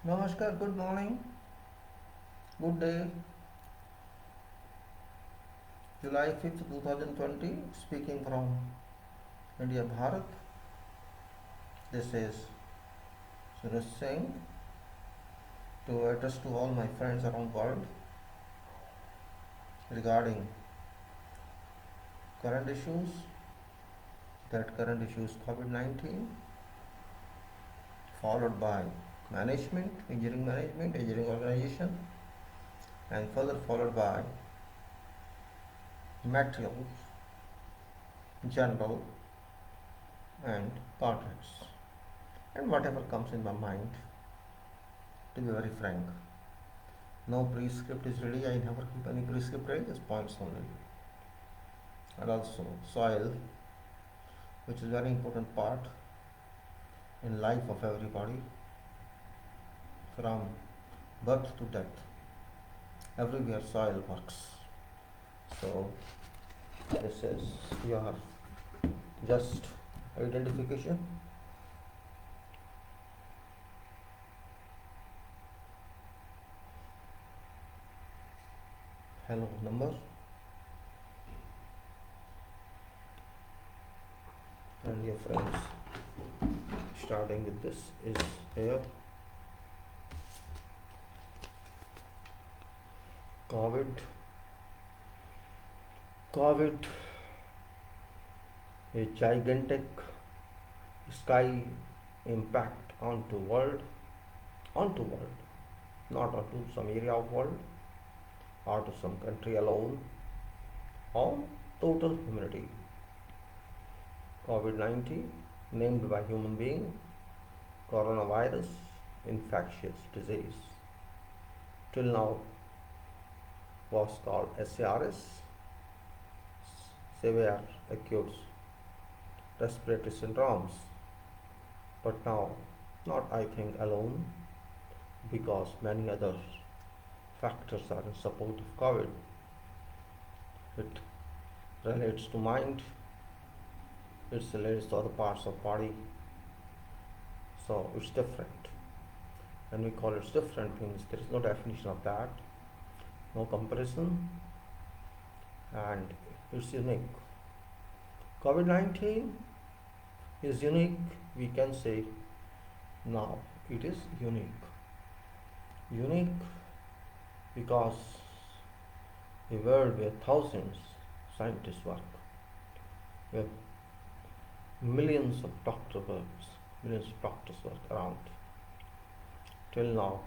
Namaskar, good morning, good day, July 5th, 2020, speaking from India, Bharat. This is Suresh Singh to address to all my friends around the world regarding current issues. That current issue is COVID-19, followed by engineering organization, and further followed by materials, general, and contracts, and whatever comes in my mind. To be very frank, no prescript is ready. I never keep any prescript ready, just points only. And also soil, which is very important part in life of everybody, from birth to death. Everywhere soil works. So this is your just identification. Hello number, and your friends. Starting with this is here. COVID, a gigantic sky impact onto world, not onto some area of world or to some country alone, on total humanity. COVID-19, named by human being, coronavirus, infectious disease. Till now was called SARS, severe acute respiratory syndromes, but now not I think alone, because many other factors are in support of COVID. It relates to mind, it relates to other parts of body, so it's different. When we call it different means there is no definition of that, no comparison, and it's unique. COVID-19 is unique, we can say now it is unique. Unique because a world where thousands scientists work, where millions of doctors work around. Till now,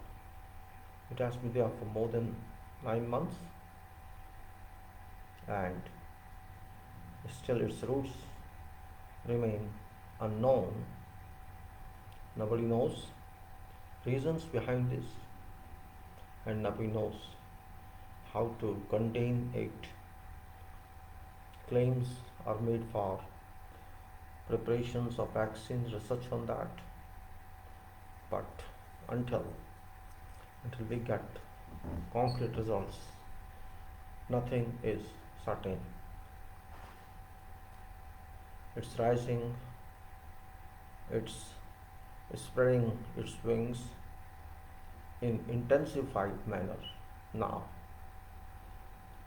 it has been there for more than 9 months, and still its roots remain unknown. Nobody knows reasons behind this, and nobody knows how to contain it. Claims are made for preparations of vaccines, research on that, but until we get concrete results, nothing is certain. It's rising, it's spreading its wings in intensified manner now,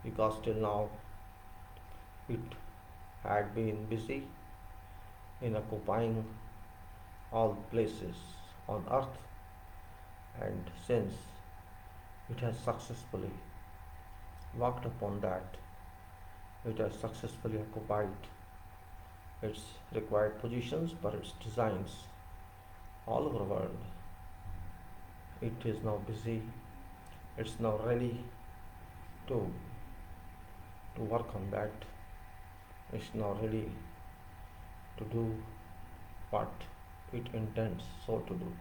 because till now it had been busy in occupying all places on earth, and since it has successfully worked upon that, it has successfully occupied its required positions for its designs all over the world. It is now busy, it's now ready to work on that. It's now ready to do what it intends so to do.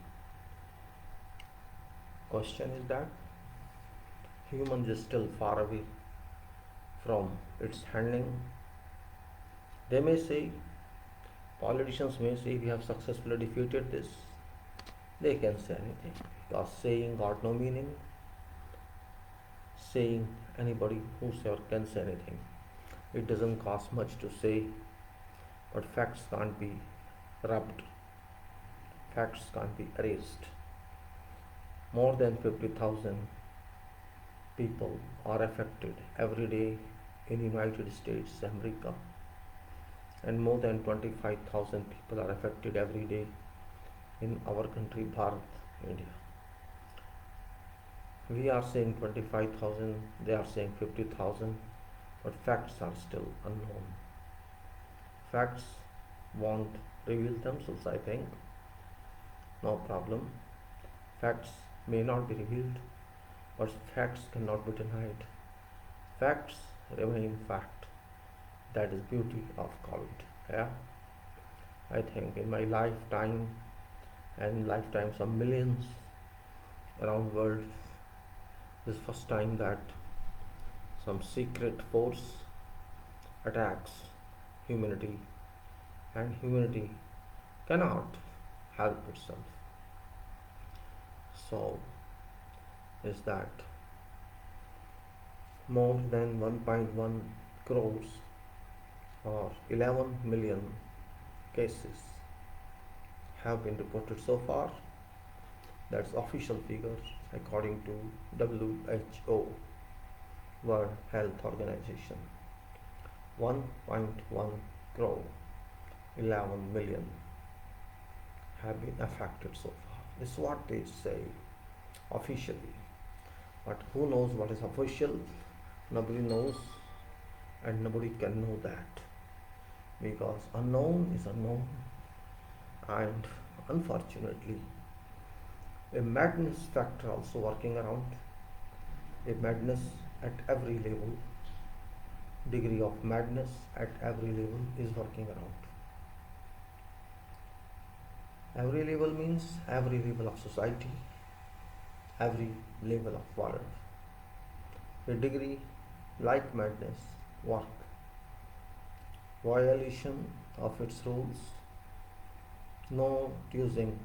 Question is that humans is still far away from its handling. They may say, politicians may say, we have successfully defeated this. They can say anything, because saying got no meaning. Saying, anybody, whosoever can say anything. It doesn't cost much to say, but facts can't be rubbed, facts can't be erased. More than 50,000 people are affected every day in United States, America, and more than 25,000 people are affected every day in our country, Bharat, India. We are saying 25,000, they are saying 50,000, but facts are still unknown. Facts won't reveal themselves, I think. No problem. Facts may not be revealed, but facts cannot be denied. Facts remain fact. That is beauty of COVID. Yeah. I think in my lifetime and lifetimes of millions around the world, this is first time that some secret force attacks humanity, and humanity cannot help itself. So is that more than 1.1 crores or 11 million cases have been reported so far. That's official figures according to WHO, World Health Organization. 1.1 crore, 11 million have been affected so far. This is what they say officially. But who knows what is official? Nobody knows, and nobody can know that, because unknown is unknown, and unfortunately a madness factor also working around. A madness at every level, degree of madness at every level is working around. Every level means every level of society, every level of world. A degree like madness work. Violation of its rules, no using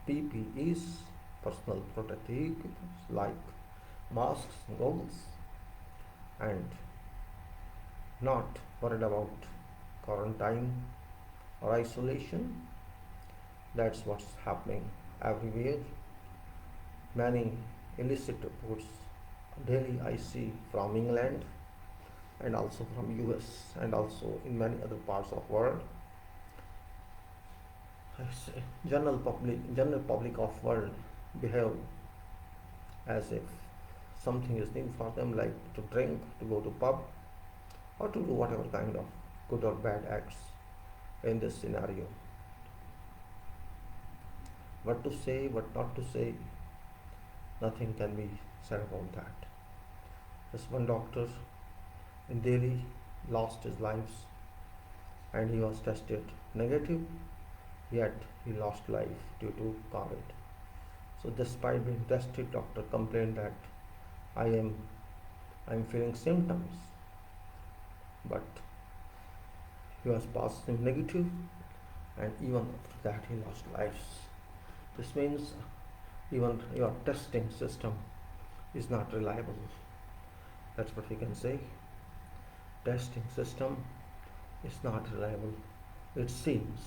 PPEs, personal protective equipment like masks, goggles, and not worried about quarantine or isolation. That's what's happening everywhere. Many illicit reports daily I see from England and also from US and also in many other parts of world. I say general public of world behave as if something is new for them, like to drink, to go to pub, or to do whatever kind of good or bad acts in this scenario. What to say, what not to say, nothing can be said about that. This one doctor in Delhi lost his life and he was tested negative, yet he lost life due to COVID. So despite being tested, doctor complained that I am feeling symptoms, but he was positive negative, and even after that he lost lives. This means even your testing system is not reliable. That's what we can say. Testing system is not reliable, it seems.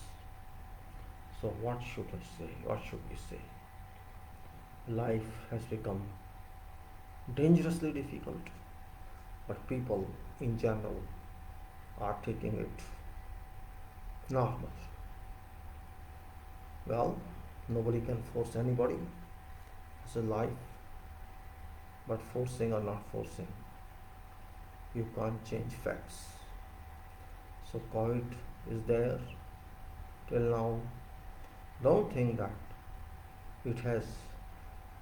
So what should I say? What should we say? Life has become dangerously difficult, but people in general are taking it normal. Well, nobody can force anybody. It's a life, but forcing or not forcing, you can't change facts. So COVID is there till now. Don't think that it has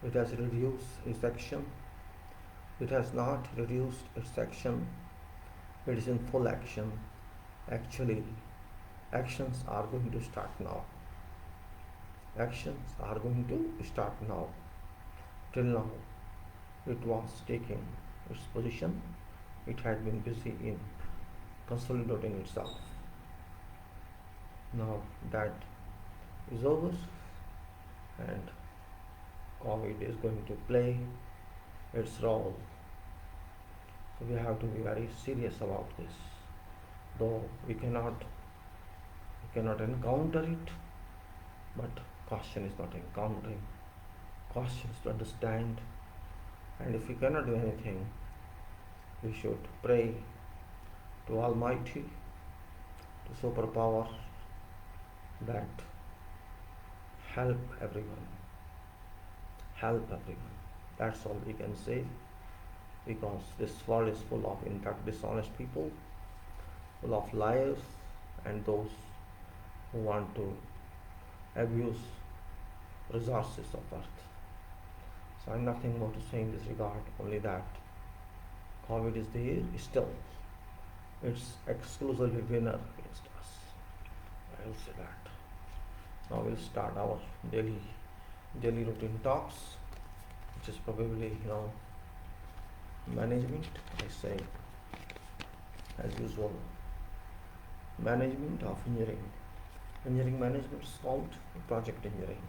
reduced its action. It has not reduced its action. It is in full action. Actually, actions are going to start now. Actions are going to start now. Till now, it was taking its position. It had been busy in consolidating itself. Now that is over, and COVID is going to play its role. So we have to be very serious about this. Though we cannot encounter it, but caution is not encountering. cautious to understand, and if we cannot do anything, we should pray to Almighty, to superpower that help everyone. Help everyone. That's all we can say, because this world is full of, in fact, dishonest people, full of liars, and those who want to abuse resources of earth. So I'm nothing more to say in this regard, only that COVID is there still. It's exclusively winner against us. I will say that. Now we'll start our daily routine talks, which is probably, management. I say, as usual, management of engineering. Engineering management is called project engineering.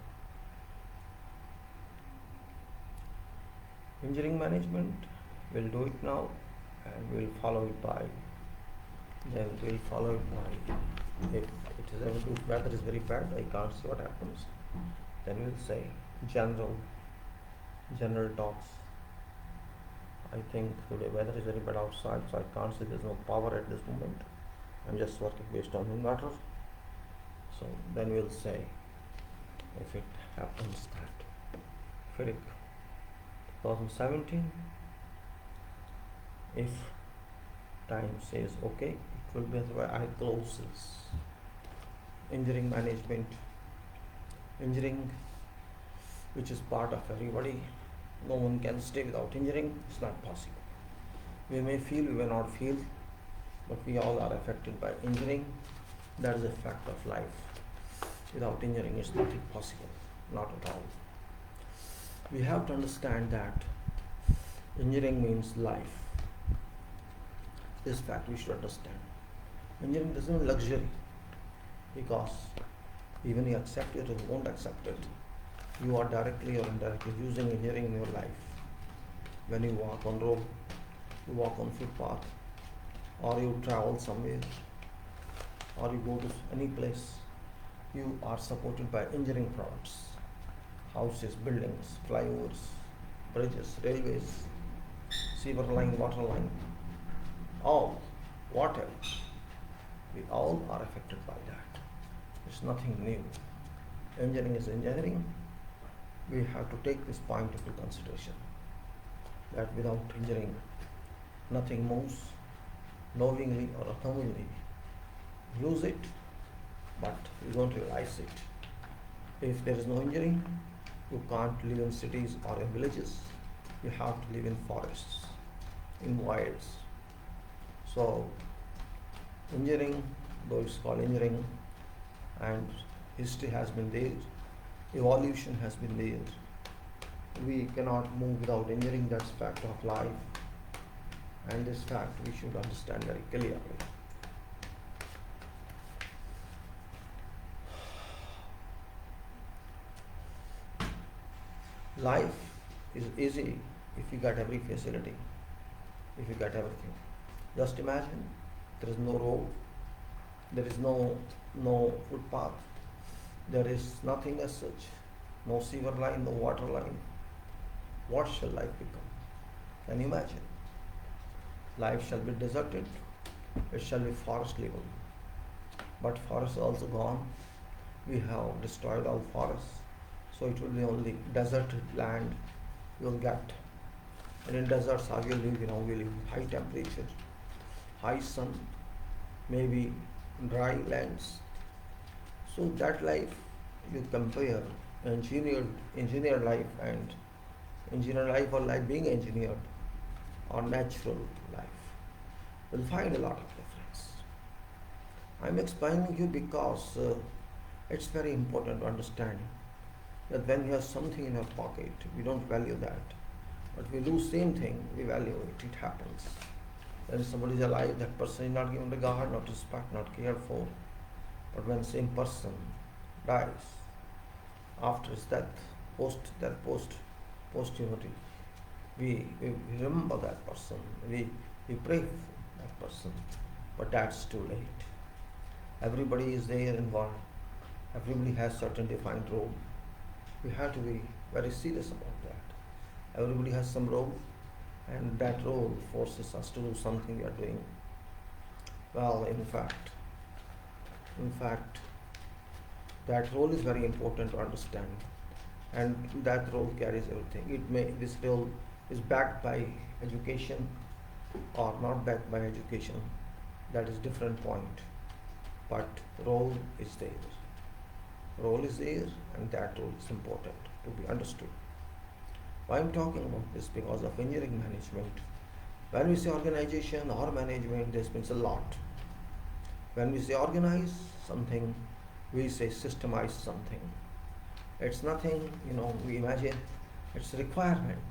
Engineering management, we'll do it now, and we'll follow it by, if it is ever good, weather is very bad, I can't see what happens, then we'll say general talks. I think today weather is very bad outside, so I can't see, there's no power at this moment. I'm just working based on inverter. So then we'll say, if it happens that FIDIC 2017, if time says okay, it will be where I close this. Engineering management, engineering, which is part of everybody. No one can stay without engineering. It's not possible. We may feel, we may not feel, but we all are affected by engineering. That is a fact of life. Without engineering, it's not possible, not at all. We have to understand that engineering means life. This fact we should understand. Engineering doesn't mean luxury, because even you accept it or you won't accept it, you are directly or indirectly using engineering in your life. When you walk on road, you walk on footpath, or you travel somewhere, or you go to any place, you are supported by engineering products. Houses, buildings, flyovers, bridges, railways, sewer line, water line, all, whatever. We all are affected by that. It's nothing new. Engineering is engineering. We have to take this point into consideration, that without engineering, nothing moves. Knowingly or unknowingly, use it, but you don't realize it. If there is no engineering, you can't live in cities or in villages. You have to live in forests, in wilds. So, engineering, though it's called engineering, and history has been there, evolution has been there. We cannot move without engineering. That's fact of life, and this fact we should understand very clearly. Life is easy if you get every facility, if you get everything. Just imagine, there is no road, there is no footpath, there is nothing as such, no sewer line, no water line. What shall life become? Can you imagine? Life shall be deserted, it shall be forest level. But forest is also gone. We have destroyed all forests, so it will be only deserted land you will get. And in deserts, how you live? We live in high temperature, high sun, maybe dry lands. So that life, you compare engineered life and engineered life, or life being engineered, or natural life, you'll find a lot of difference. I'm explaining you because it's very important to understand that when you have something in your pocket, we don't value that. But we lose same thing, we value it. It happens. When somebody is alive, that person is not given regard, not respect, not cared for. But when same person dies, after his death, posthumity, we remember that person, we pray for that person, but that's too late. Everybody is there involved. Everybody has certain defined role. We have to be very serious about that. Everybody has some role, and that role forces us to do something we are doing. Well, in fact, that role is very important to understand, and that role carries everything. This role is backed by education or not backed by education. That is different point. But role is there. Role is there, and that role is important to be understood. Why I'm talking about this? Because of engineering management. When we say organization or management, this means a lot. When we say organize something, we say systemize something. It's nothing, we imagine, it's a requirement.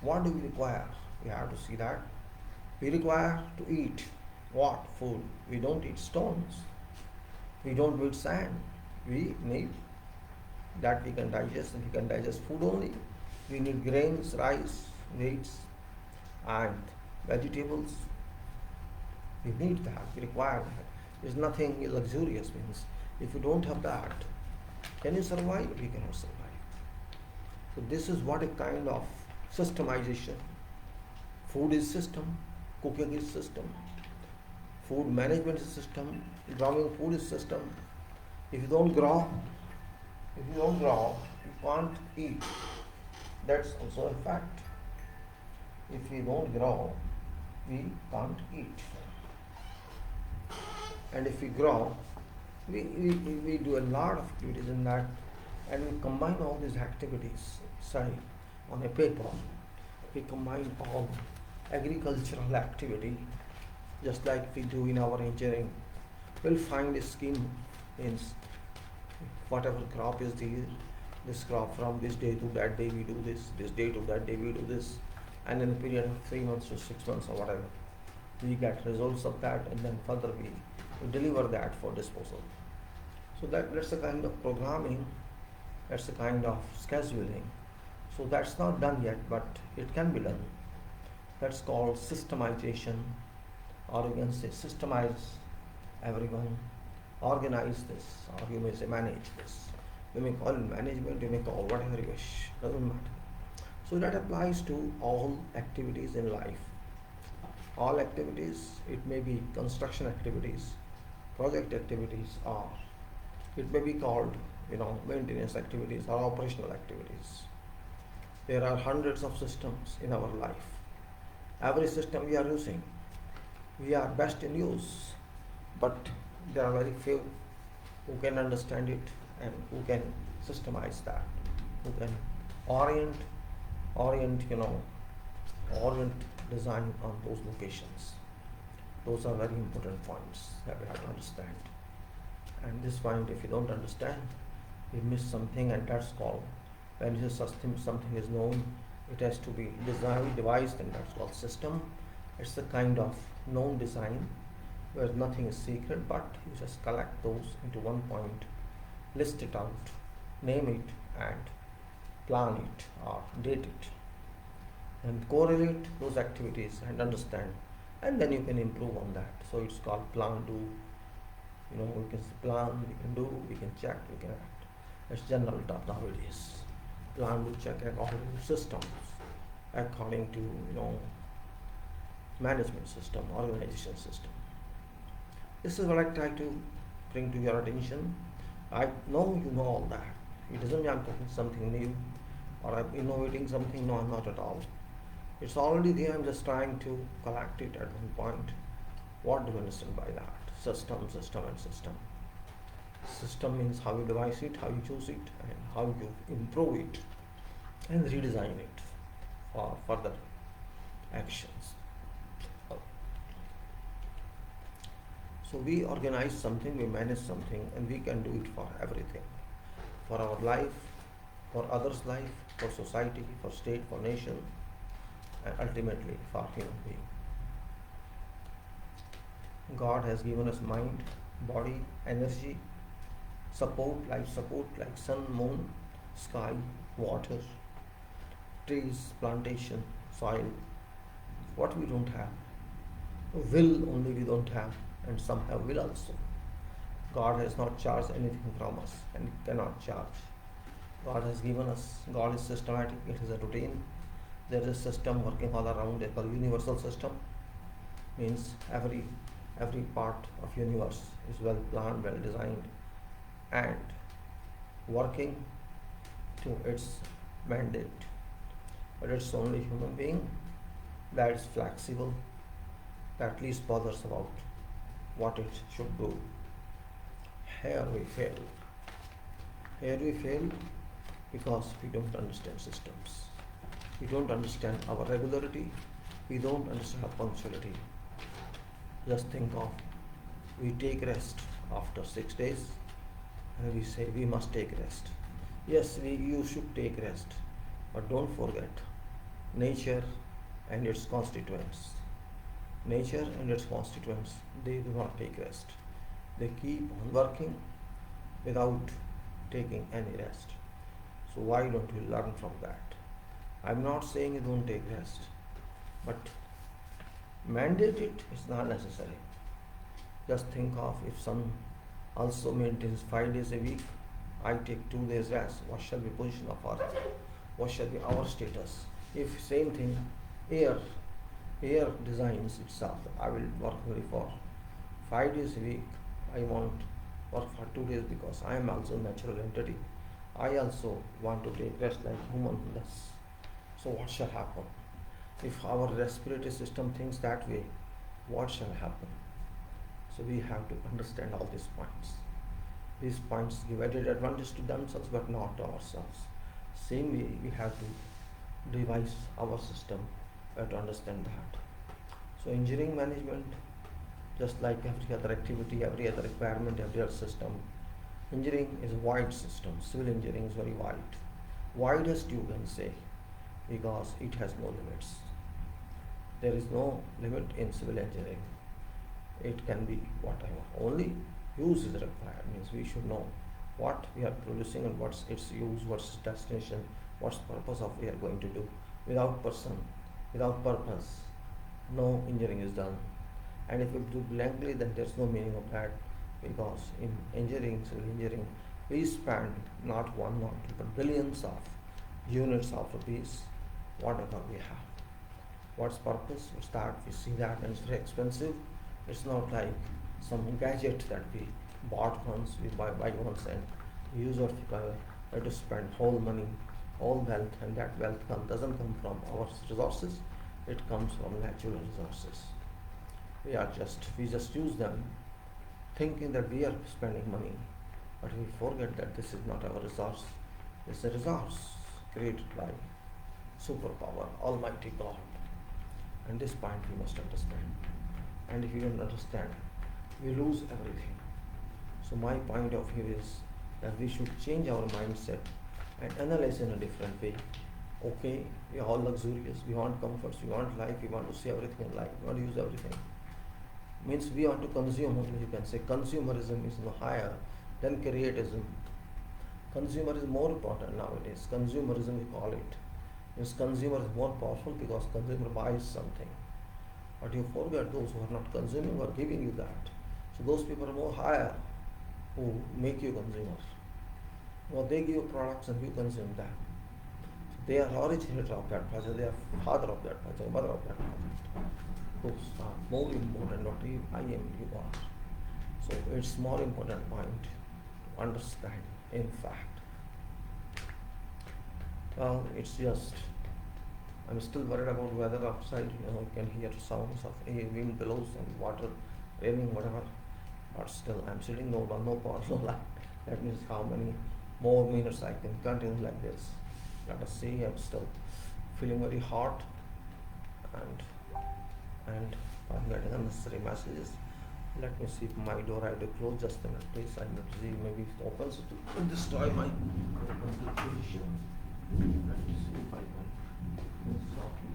What do we require? We have to see that. We require to eat what? Food. We don't eat stones. We don't eat sand. We need that we can digest, and we can digest food only. We need grains, rice, meats, and vegetables. We need that. We require that. There's nothing luxurious means. If you don't have that, can you survive? We cannot survive. So this is what a kind of systemization. Food is system. Cooking is system. Food management is system. Growing food is system. If you don't grow, you can't eat. That's also a fact. If we don't grow, we can't eat. And if we grow, we do a lot of activities in that, and we combine all these activities, say, on a paper. We combine all agricultural activity, just like we do in our engineering. We'll find a scheme, means whatever crop is there, this crop from this day to that day we do this day to that day we do this, and in a period of 3 months to 6 months or whatever, we get results of that, and then further we deliver that for disposal. So that's a kind of programming, that's a kind of scheduling. So that's not done yet, but it can be done. That's called systemization, or you can say systemize everyone, organize this, or you may say manage this. You may call it management, you may call whatever you wish, doesn't matter. So that applies to all activities in life. All activities, it may be construction activities, project activities, or it may be called, maintenance activities or operational activities. There are hundreds of systems in our life. Every system we are using, we are best in use, but there are very few who can understand it and who can systemize that, who can orient design on those locations. Those are very important points that we have to understand. And this point, if you don't understand, you miss something, and that's called, when something is known, it has to be devised, and that's called system. It's a kind of known design where nothing is secret, but you just collect those into one point, list it out, name it, and plan it or date it, and correlate those activities and understand, and then you can improve on that. So it's called plan, do. We can plan, we can do, we can check, we can act. It's general term nowadays. Plan, do, check according to systems, according to management system, organization system. This is what I try to bring to your attention. I know you know all that. It doesn't mean I'm talking something new or I'm innovating something. No, I'm not at all. It's already there. I'm just trying to collect it at one point. What do you understand by that? System, and system. System means how you devise it, how you choose it, and how you improve it and redesign it for further actions. So we organize something, we manage something, and we can do it for everything. For our life, for others' life, for society, for state, for nation, and ultimately for human being. God has given us mind, body, energy, life support like sun, moon, sky, water, trees, plantation, soil. What we don't have. Will only we don't have, and some have will also. God has not charged anything from us and cannot charge. God has given us. God is systematic. It is a routine. There is a system working all around. It's called universal system. Means every part of universe is well planned, well designed, and working to its mandate. But it's only human being that is flexible, that at least bothers about what it should do. Here we fail. Here we fail because we don't understand systems. We don't understand our regularity. We don't understand our punctuality. Just think of, we take rest after 6 days and we say we must take rest. Yes, you should take rest, but don't forget nature and its constituents. Nature and its constituents, they do not take rest. They keep on working without taking any rest. So why don't we learn from that? I'm not saying you don't take rest, but mandate it is not necessary. Just think of, if some also maintains 5 days a week, I take 2 days rest, what shall be position of our, what shall be our status? If same thing, air designs itself, I will work very for 5 days a week, I won't work for 2 days because I am also a natural entity. I also want to take rest like human does. So what shall happen? If our respiratory system thinks that way, what shall happen? So we have to understand all these points. These points give added advantage to themselves but not to ourselves. Same way we have to devise our system. We have to understand that. So engineering management, just like every other activity, every other requirement, every other system, engineering is a wide system. Civil engineering is very wide. Widest you can say, because it has no limits. There is no limit in civil engineering. It can be whatever. Only use is required. Means we should know what we are producing and what's its use, what's its destination, what's the purpose of we are going to do. Without purpose, no engineering is done. And if we do blankly, then there's no meaning of that, because in engineering, civil engineering, we spend not one, not two, but billions of units of rupees, whatever we have. What's purpose? What's that? We see that and it's very expensive. It's not like some gadget that we bought once, we buy once and use it forever. We have to spend whole money, whole wealth, and that wealth doesn't come from our resources, it comes from natural resources. We just use them thinking that we are spending money, but we forget that this is not our resource. It's a resource created by superpower, Almighty God. And this point we must understand. And if you don't understand, we lose everything. So my point of view is that we should change our mindset and analyze in a different way. Okay, we are all luxurious, we want comforts, we want life, we want to see everything in life, we want to use everything. Means we want to consume only, you can say consumerism is no higher than creatism. Consumer is more important nowadays. Consumerism we call it. Means consumer is more powerful because consumer buys something. But you forget those who are not consuming or giving you that. So those people are more higher who make you consumers. Well, they give you products and you consume them. So they are originator of that project, they are father of that project, mother of that project. Those are more important what I am, you are. So it's more important point to understand, in fact. Well, it's just, I'm still worried about weather outside, you can hear sounds of a wind blows and water, raining, whatever. But still, I'm sitting, no power, no light. That means how many more minutes I can continue like this. Let us see, I'm still feeling very hot and I'm getting unnecessary messages. Let me see if my door I have to close just a minute, please. I need to see maybe it opens to destroy my concentration. Let me see if I can stop it.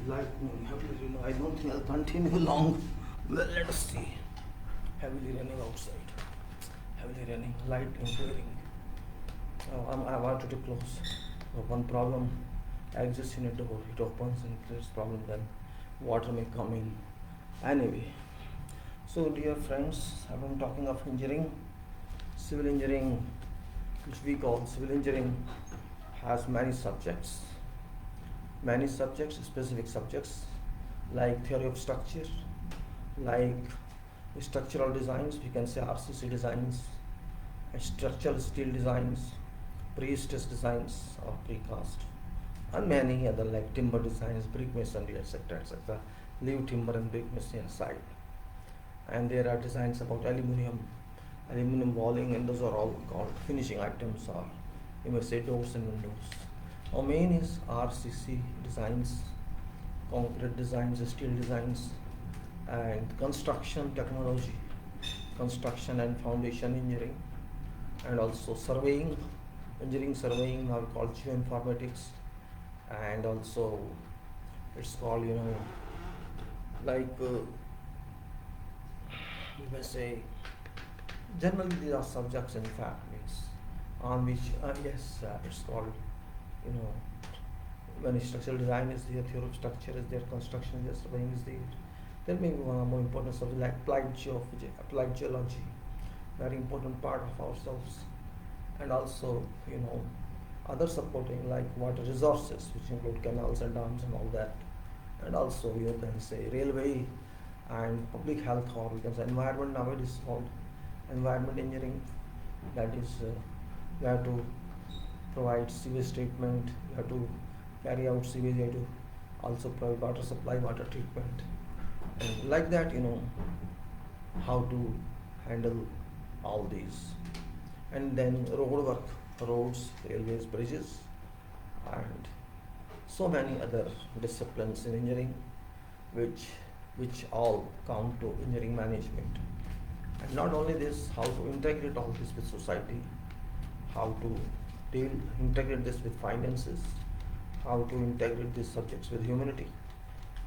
lightning, heavily raining. I don't think I'll continue long. Well, let us see. Heavily raining outside. Heavily raining, lightning, raining. I wanted to close. One problem exists in a door. It opens and creates problem. Then water may come in. Anyway, so dear friends, I've been talking of engineering. Civil engineering, which we call civil engineering, has many subjects, specific subjects like theory of structure, like structural designs, we can say RCC designs, structural steel designs, pre-stress designs or precast, and many other like timber designs, brick masonry, etc., etc., leave timber and brick masonry aside. And there are designs about aluminum walling, and those are all called finishing items, or you may say doors and windows. Our main is RCC designs, concrete designs, steel designs, and construction technology, construction and foundation engineering, and also surveying, engineering surveying, now called geoinformatics, and also it's called, like you may say, generally these are subjects in fact means on which it's called, when structural design is there, theory of structure is there, construction is there, surveying is there. There may be one more important subject like applied geology, very important part of ourselves, and also other supporting like water resources, which include canals and dams and all that, and also you can say railway and public health, or we can say environment. Nowadays is called environment engineering. That is, you have to provide sewage treatment, you have to carry out sewage, you have to also provide water supply, water treatment, and like that, how to handle all these. And then road work, roads, railways, bridges, and so many other disciplines in engineering, which all count to engineering management. And not only this, how to integrate all this with society, how to integrate this with finances, how to integrate these subjects with humanity,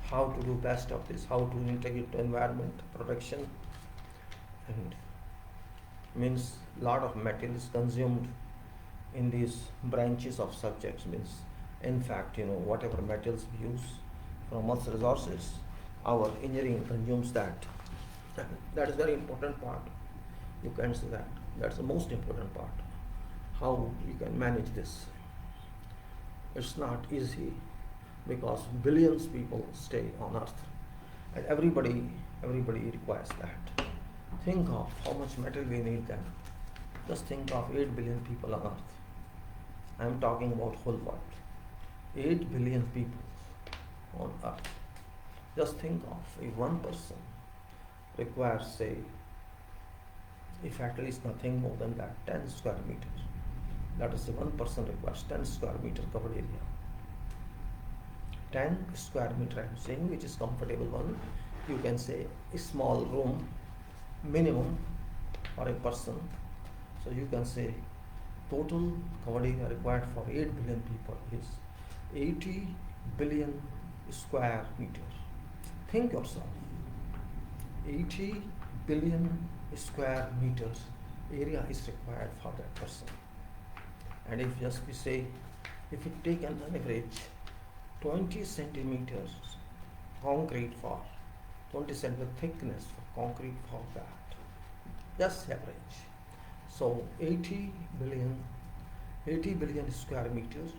how to do best of this, how to integrate to environment protection, and means lot of material is consumed in these branches of subjects. Means in fact, whatever materials we use from earth's resources, our engineering consumes that. That is very important part. You can say that. That's the most important part. How you can manage this. It's not easy because billions people stay on earth, and everybody requires that. Think of how much material we need then. Just think of 8 billion people on earth. I am talking about whole world. 8 billion people on earth. Just think of if one person requires, say, if at least nothing more than that, 10 square meters. Let us say one person requires 10 square meter covered area. 10 square meter I am saying, which is comfortable one. You can say a small room minimum for a person. So you can say total covered area required for 8 billion people is 80 billion square meters. Think yourself. 80 billion square meters area is required for that person. And if just we say, if we take an average 20 centimeters concrete for 20 centimeter thickness for concrete for that, just average. So 80 billion square meters,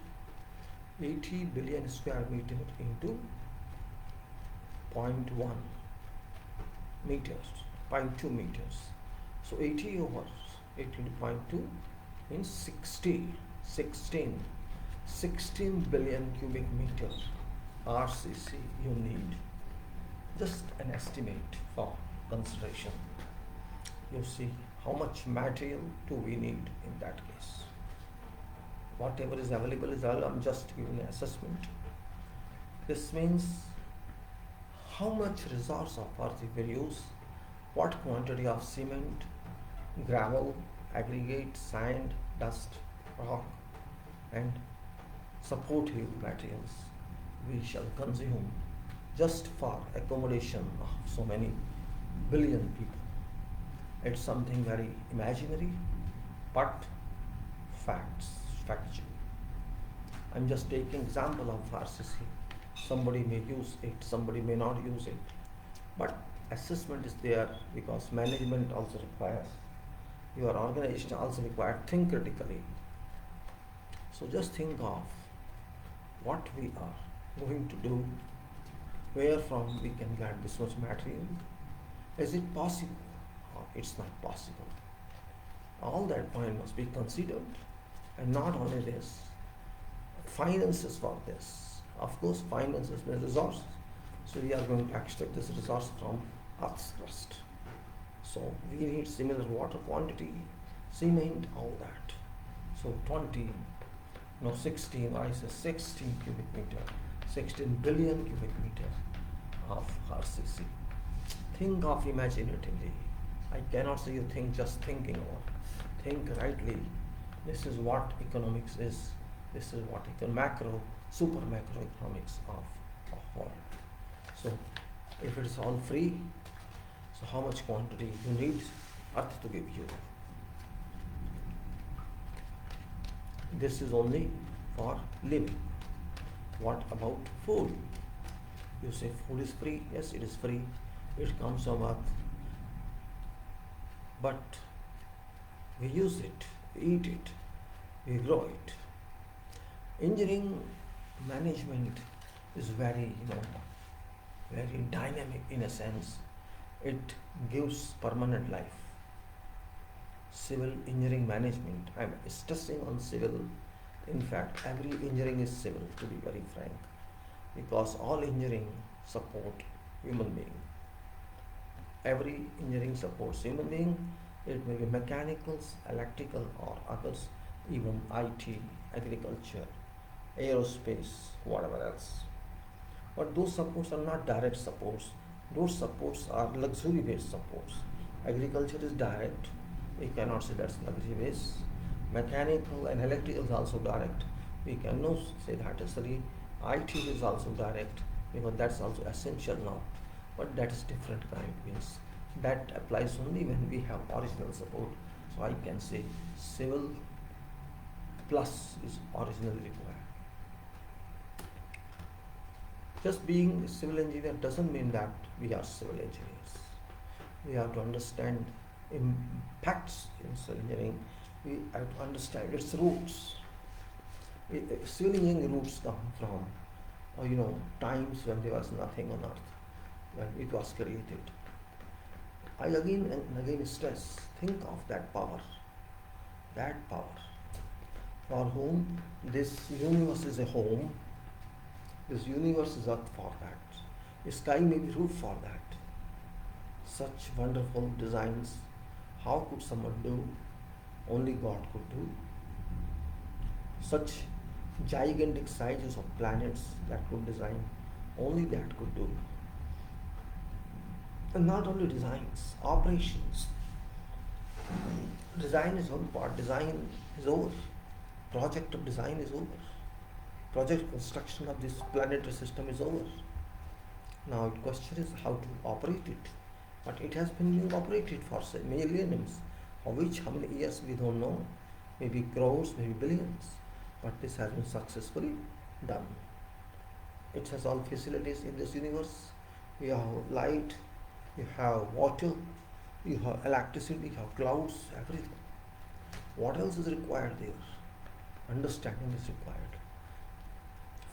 80 billion square meter into 0.1 meters, 0.2 meters. So 80 over 80 to 0.2 means 16 billion cubic meters RCC you need. Just an estimate for consideration. You see how much material do we need in that case. Whatever is available is all. I'm just giving an assessment. This means how much resource of earth we will use, what quantity of cement, gravel, aggregate, sand, dust, rock, and supportive materials we shall consume just for accommodation of so many billion people. It's something very imaginary, but factual. I'm just taking example of RCC. Somebody may use it, somebody may not use it, but assessment is there because management also requires, your organization also requires think critically. So just think of what we are going to do, where from we can get this much material. Is it possible or it's not possible? All that point must be considered, and not only this, finances for this. Of course, finances means resources. So we are going to extract this resource from Earth's crust. So we need similar water quantity, cement, all that. So 16 cubic meter, 16 billion cubic meter of RCC. Think of imaginatively. I cannot say you think just thinking about. Think rightly. This is what economics is. This is what macro, super macroeconomics of world. So if it is all free, so how much quantity you need Earth to give you? This is only for living. What about food? You say food is free. Yes, it is free. It comes from Earth. But we use it, we eat it, we grow it. Engineering management is very, very dynamic in a sense. It gives permanent life. Civil engineering management, I'm stressing on civil. In fact, every engineering is civil, to be very frank, because all engineering support human being. Every engineering supports human being. It may be mechanicals, electrical, or others, even IT, agriculture, aerospace, whatever else. But those supports are not direct supports. Those supports are luxury-based supports. Agriculture is direct. We cannot say that's luxury-based. Mechanical and electrical is also direct. We cannot say that is free. IT is also direct because that's also essential now. But that is different kind, means that applies only when we have original support. So I can say civil plus is originally required. Just being a civil engineer doesn't mean that we are civil engineers. We have to understand impacts in civil engineering. We have to understand its roots. Civil engineering roots come from, times when there was nothing on earth, when it was created. I again and again stress, think of that power, for whom this universe is a home. This universe is earth for that. The sky may be roof for that. Such wonderful designs, how could someone do? Only God could do. Such gigantic sizes of planets that could design, only that could do. And not only designs, operations. Design is one part, design is over. Project of design is over. Project construction of this planetary system is over. Now the question is how to operate it. But it has been being operated for millenniums, of which how many years we don't know, maybe crores, maybe billions. But this has been successfully done. It has all facilities in this universe. You have light, you have water, you have electricity, you have clouds, everything. What else is required there? Understanding is required.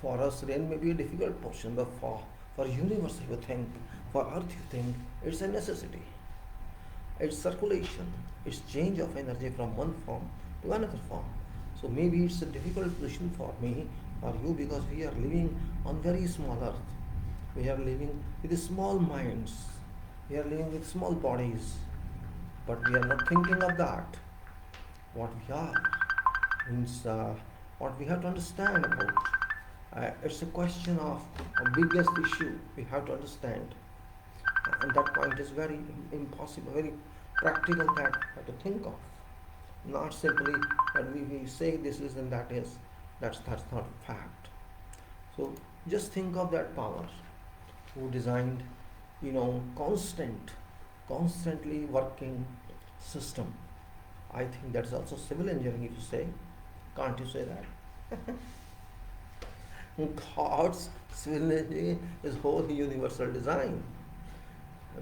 For us, rain may be a difficult portion, but for universe you think, for earth you think, it's a necessity. It's circulation, it's change of energy from one form to another form. So maybe it's a difficult position for me, for you, because we are living on very small earth. We are living with small minds. We are living with small bodies. But we are not thinking of that. What we are means what we have to understand about. It's a question of a biggest issue we have to understand. And that point is very impossible, very practical that we have to think of. Not simply that we say this is and that is. That's not fact. So just think of that power. who designed, constantly working system. I think that's also civil engineering, if you say. Can't you say that? God's civil engineering is whole universal design.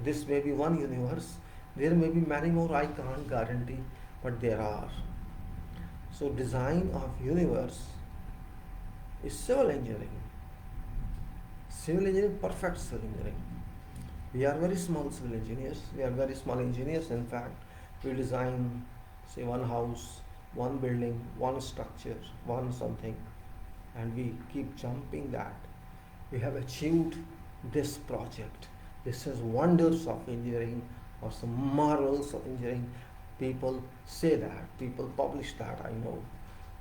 This may be one universe. There may be many more, I can't guarantee, but there are. So design of universe is civil engineering. Civil engineering, perfect civil engineering. We are very small civil engineers. We are very small engineers. In fact, we design, say, one house, one building, one structure, one something, and we keep jumping that. We have achieved this project. This is wonders of engineering or some marvels of engineering. People say that, people publish that, I know.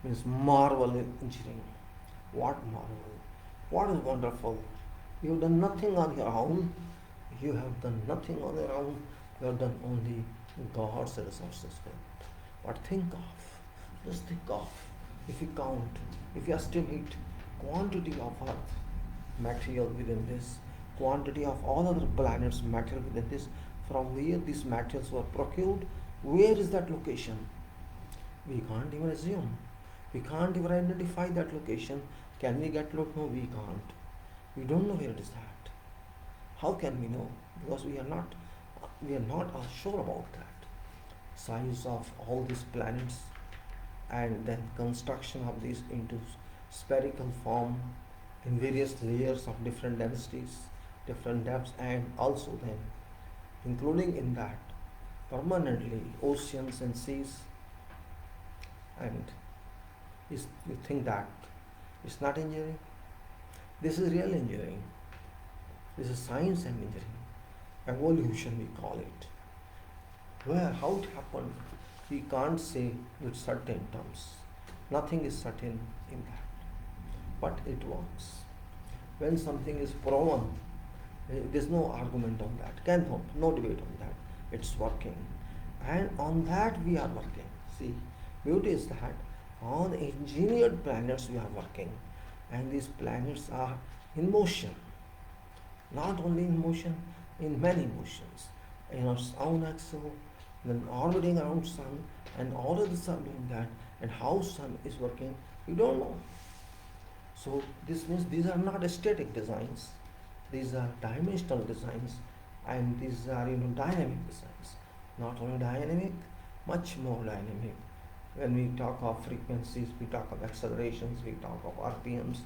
Means marvel in engineering. What marvel? What is wonderful? You have done nothing on your own. You have done nothing on your own. You have done only God's resources. But think of, just think of, if you count, if you estimate quantity of earth material within this, quantity of all other planets material within this, from where these materials were procured, where is that location? We can't even assume. We can't even identify that location. Can we get look? No, we can't. We don't know where it is at. How can we know? Because we are not sure about that. Size of all these planets and then construction of these into spherical form in various layers of different densities, different depths, and also then including in that permanently oceans and seas. And you think that it's not engineering? This is real engineering. This is science and engineering. Evolution we call it. Where, how it happened, we can't say with certain terms. Nothing is certain in that. But it works. When something is proven, there's no argument on that. No debate on that. It's working. And on that we are working. See, beauty is that on engineered planets we are working. And these planets are in motion. Not only in motion, in many motions. In our own axle, then orbiting around sun, and all of this are doing that. And how sun is working, we don't know. So this means these are not static designs. These are dimensional designs, and these are dynamic designs. Not only dynamic, much more dynamic. When we talk of frequencies, we talk of accelerations, we talk of RPMs,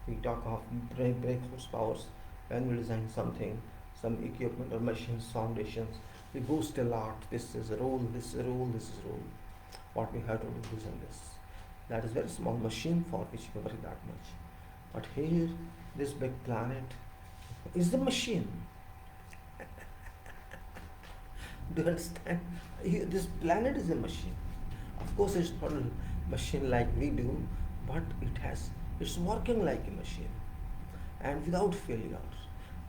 we talk of brake horsepowers. When we design something, some equipment or machines, foundations, we boost a lot. This is a rule, this is a rule, this is a rule. What we have to do is in this. That is very small machine for which we worry that much. But here, this big planet is the machine. Do you understand? This planet is a machine. Of course, it's not a machine like we do, but it's working like a machine. And without failure.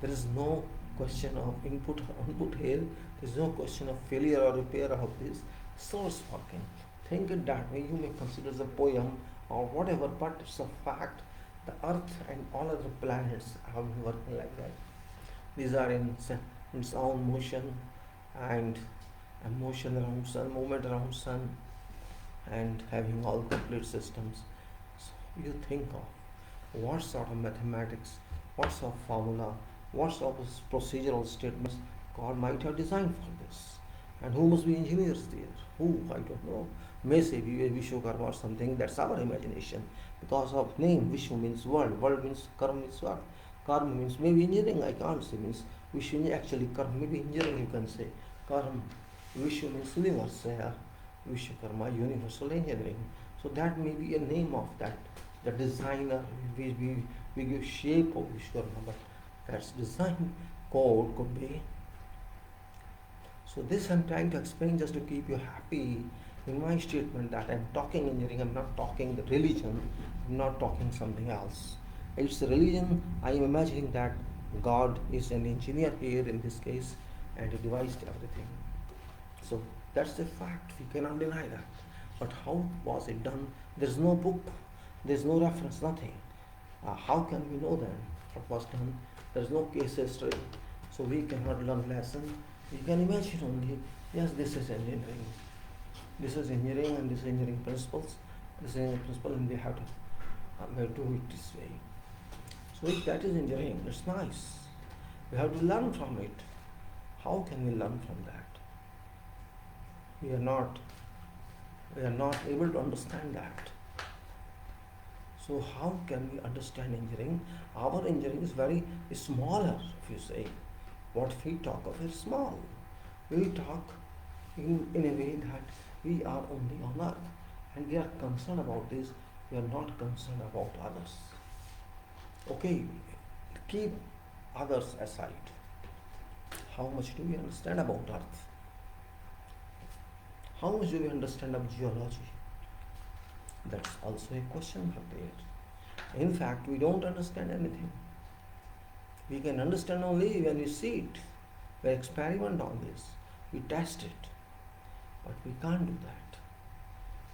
There is no question of input or output here. There is no question of failure or repair of this. So it's working. Think it that way. You may consider it a poem or whatever, but it's a fact. The Earth and all other planets have been working like that. These are in its own motion, and a motion around sun, movement around sun, and having all complete systems. So you think of what sort of mathematics, what sort of formula, what sort of procedural statements God might have designed for this. And who must be engineers there? Who? I don't know. May say Vishwakarma or something, that's our imagination. Because of name, Vishnu means world, world means karma means what? Karma means maybe engineering, I can't say, means Vishnu actually karma, maybe engineering you can say. Karma, Vishnu means universe, Vishwakarma, universal engineering. So that may be a name of that. The designer, we give shape of Vishwakarma, but that's design code could be. So this I'm trying to explain just to keep you happy in my statement that I'm talking engineering, I'm not talking the religion, I'm not talking something else. It's a religion, I am imagining that God is an engineer here in this case and he devised everything. So that's a fact, we cannot deny that. But how was it done? There's no book, there's no reference, nothing. How can we know then what was done? There is no case history, so we cannot learn lesson. We can imagine only, yes, this is engineering. This is engineering and this is engineering principles. This is engineering principle and we have to do it this way. So if that is engineering, it's nice. We have to learn from it. How can we learn from that? We are not able to understand that. So how can we understand engineering? Our engineering is very smaller, if you say. What we talk of is small. We talk in a way that we are only on earth and we are concerned about this. We are not concerned about others. Okay, keep others aside. How much do we understand about earth? How much do we understand of geology? That's also a question for there. In fact, we don't understand anything. We can understand only when we see it. We experiment on this. We test it. But we can't do that.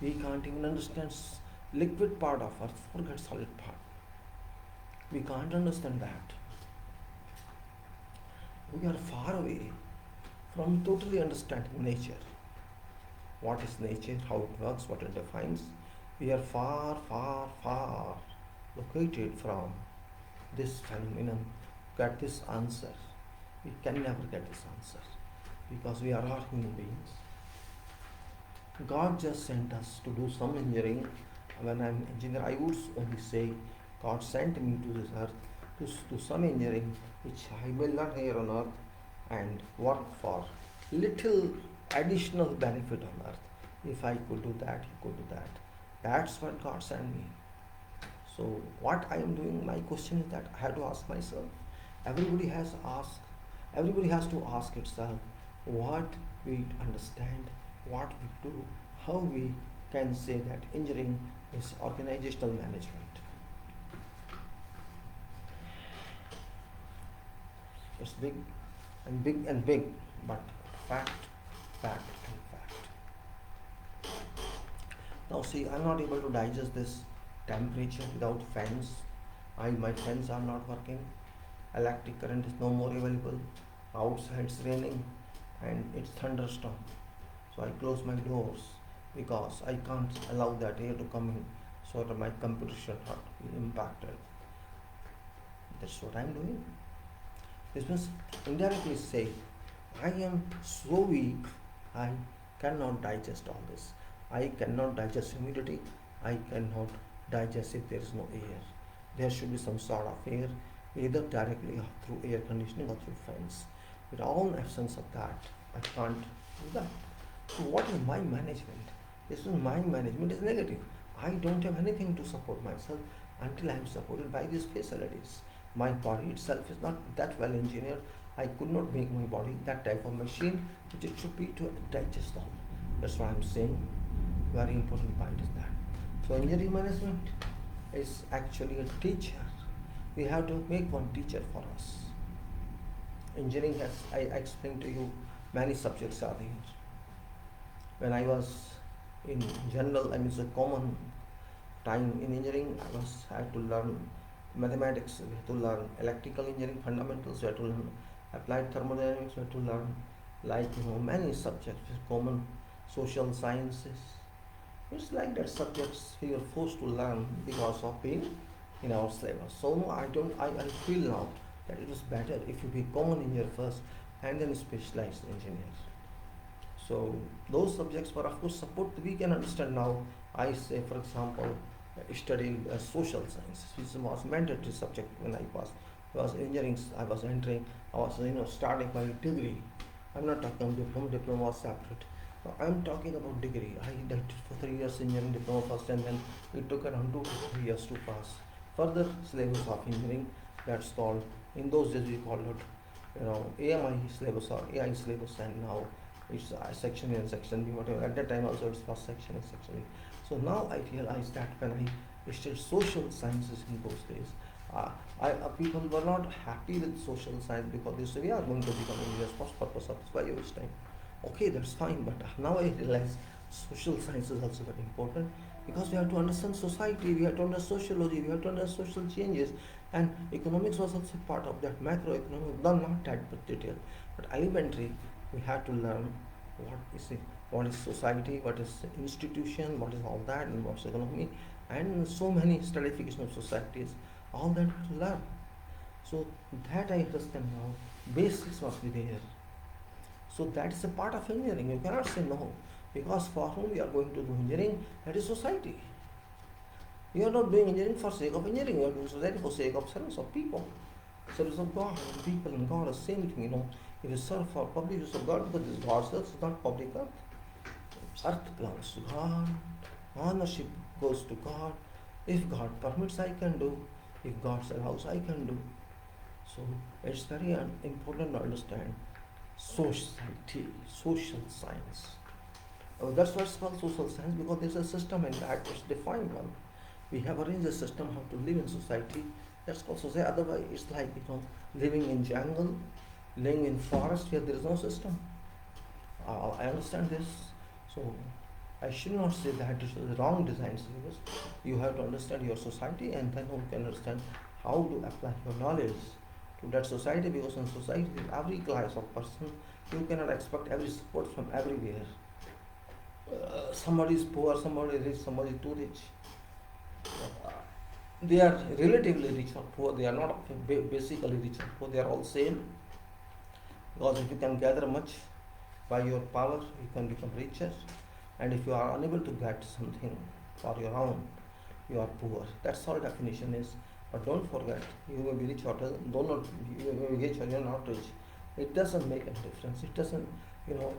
We can't even understand liquid part of earth, forget solid part. We can't understand that. We are far away from totally understanding nature. What is nature, how it works, what it defines. We are far, far, far located from this phenomenon, get this answer. We can never get this answer because we are all human beings. God just sent us to do some engineering. When I'm an engineer, I would only say God sent me to this earth to do some engineering which I will learn here on earth and work for little additional benefit on earth. If I could do that, he could do that. That's what God sent me. So what I am doing, my question is that I have to ask myself. Everybody has to ask itself what we understand, what we do, how we can say that engineering is organizational management. It's big and big, but fact. Now see, I'm not able to digest this temperature without fans. My fans are not working. Electric current is no more available. Outside it's raining and it's thunderstorm. So I close my doors because I can't allow that air to come in so that my computer should not be impacted. That's what I'm doing. This means indirectly say, I am so weak, I cannot digest all this. I cannot digest humidity. I cannot digest if there is no air. There should be some sort of air, either directly or through air conditioning or through fans. With all absence of that, I can't do that. So what is my management? This is my management is negative. I don't have anything to support myself until I am supported by these facilities. My body itself is not that well engineered. I could not make my body that type of machine which it should be to digest all. That's what I'm saying. Very important point is that. So engineering management is actually a teacher. We have to make one teacher for us. Engineering has, I explained to you, many subjects are there. When I was in general, it's a common time in engineering, I had to learn mathematics, we had to learn electrical engineering fundamentals, we had to learn applied thermodynamics, we had to learn many subjects, common social sciences. It's like that subjects we were forced to learn because of being in our syllabus. So no, I feel now that it was better if you be common engineer first and then specialized engineer. So those subjects were of course support we can understand now. I say for example studying social sciences, which was mandatory subject when I was engineering. I was entering. I was starting my degree. I'm not talking about diploma. Diploma was separate. I'm talking about degree. I did for 3 years engineering diploma first, and then it took around 2 to 3 years to pass. Further syllabus of engineering, that's called, in those days we called it AMI syllabus or AI syllabus, and now it's section A and section B, whatever. At that time also it's first section and section B. So now I realize that when I studied social sciences in those days, people were not happy with social science because they say we are going to become engineers. First purpose of this, why you waste time? Okay, that's fine, but now I realize social science is also very important because we have to understand society, we have to understand sociology, we have to understand social changes, And economics was also part of that. Macroeconomics, not that much detail, but elementary. We had to learn what is society, what is institution, what is all that, and what's economy, and so many stratification of societies. All that to learn. So that I understand now. Basics must be there. So that is a part of engineering. You cannot say no, because for whom we are going to do engineering, that is society. You are not doing engineering for sake of engineering. You are doing society for sake of service of people, service of God and people, and God is same thing. If you serve for public use of God, because this is God's earth, it's not public earth. Earth belongs to God. Ownership goes to God. If God permits, I can do. If God allows, I can do. So it's very important to understand society, social science. That's why it's called social science, because there's a system and that is defined one. We have arranged a system how to live in society. That's called society. Otherwise, it's like living in jungle, living in forest where there is no system. I understand this. So I should not say that this is the wrong design syllabus. You have to understand your society, and then you can understand how to apply your knowledge to that society, because in society, every class of person, you cannot expect every support from everywhere. Somebody is poor, somebody is rich, somebody is too rich. They are relatively rich or poor, they are not basically rich or poor, they are all same. Because if you can gather much by your power, you can become richer. And if you are unable to get something for your own, you are poor. That's all definition is. But don't forget, you may be rich or you may be rich or you are not rich. It doesn't make a difference. It doesn't,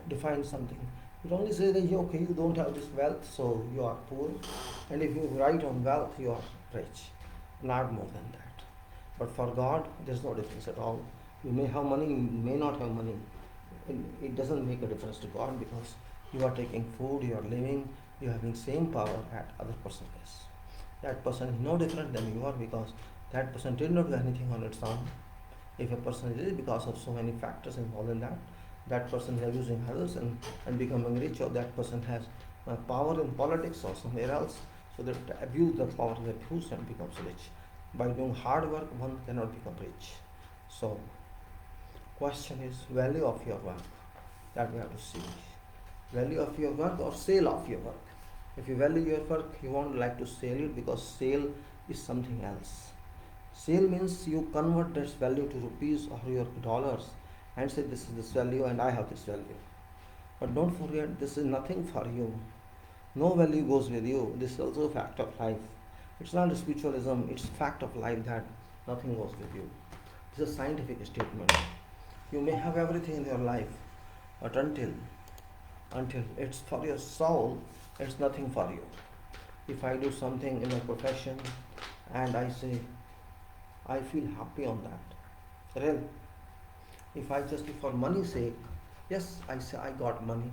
define something. It only says that okay, you don't have this wealth, so you are poor. And if you write on wealth, you are rich. Not more than that. But for God, there's no difference at all. You may have money, you may not have money. It doesn't make a difference to God, because you are taking food, you are living, you are having same power that other person is. That person is no different than you are, because that person did not do anything on its own. If a person is because of so many factors involved in that, that person is abusing others and becoming rich, or that person has power in politics or somewhere else, so that abuse the power is abused and becomes rich. By doing hard work, one cannot become rich. So, question is value of your work, that we have to see. Value of your work or sale of your work. If you value your work, you won't like to sell it, because sale is something else. Sale means you convert this value to rupees or your dollars and say this is this value and I have this value. But don't forget, this is nothing for you. No value goes with you. This is also a fact of life. It's not a spiritualism, it's a fact of life that nothing goes with you. This is a scientific statement. You may have everything in your life, but until it's for your soul, it's nothing for you. If I do something in my profession and I say, I feel happy on that. Really. If I just do for money's sake, yes, I say I got money.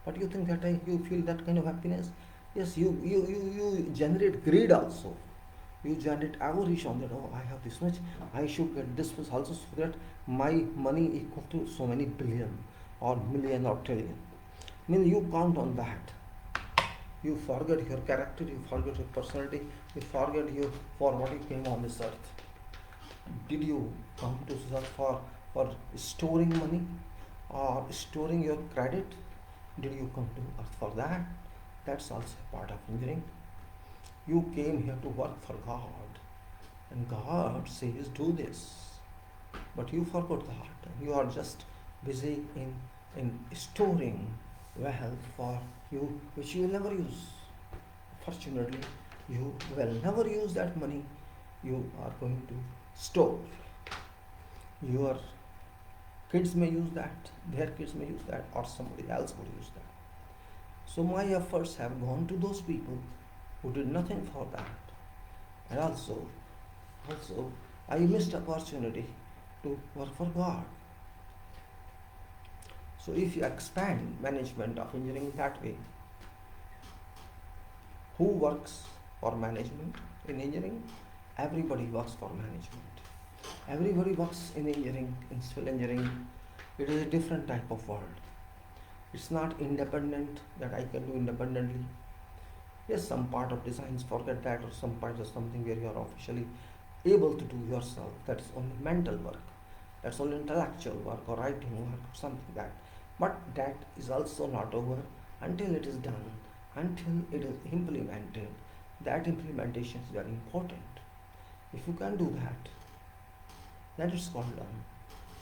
But you think that you feel that kind of happiness? Yes, you generate greed also. You generate avarice on that. Oh, I have this much, I should get this much also, so that my money equal to so many billion or million or trillion. I mean, you count on that. You forget your character, you forget your personality, you forget you for what you came on this earth. Did you come to search for storing money or storing your credit? Did you come to earth for that? That's also a part of engineering. You came here to work for God, and God says do this, but you forgot that. You are just busy in storing wealth for you, which you will never use. Fortunately, you will never use that money. You are going to store. Your kids may use that, their kids may use that, or somebody else would use that. So my efforts have gone to those people who did nothing for that. And also I missed opportunity to work for God. So if you expand management of engineering that way, who works for management in engineering? Everybody works for management. Everybody works in engineering, in civil engineering. It is a different type of world. It's not independent, that I can do independently. Yes, some part of designs, forget that, or some part of something where you are officially able to do yourself. That is only mental work. That's only intellectual work or writing work or something like that. But that is also not over until it is done, until it is implemented. That implementation is very important. If you can do that, then it's called done.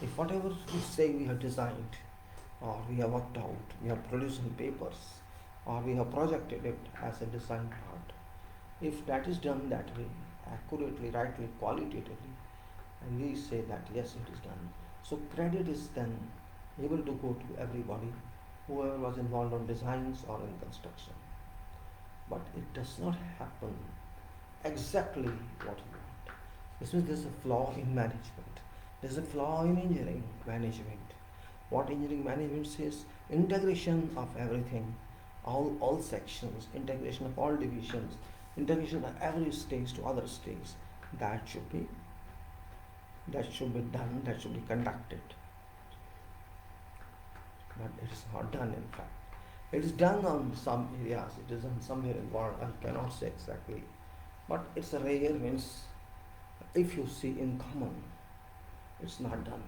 If whatever we say we have designed, or we have worked out, we have produced in papers, or we have projected it as a design part, if that is done that way, accurately, rightly, qualitatively, and we say that yes, it is done, so credit is then able to go to everybody, whoever was involved on designs or in construction. But it does not happen exactly what you want. This means there's a flaw in management. There's a flaw in engineering management. What engineering management says, integration of everything, all sections, integration of all divisions, integration of every stage to other stages. That should be done, that should be conducted. But it is not done in fact. It is done on some areas, it is done somewhere in the world, I cannot say exactly. But it's a rare means if you see in common, it's not done.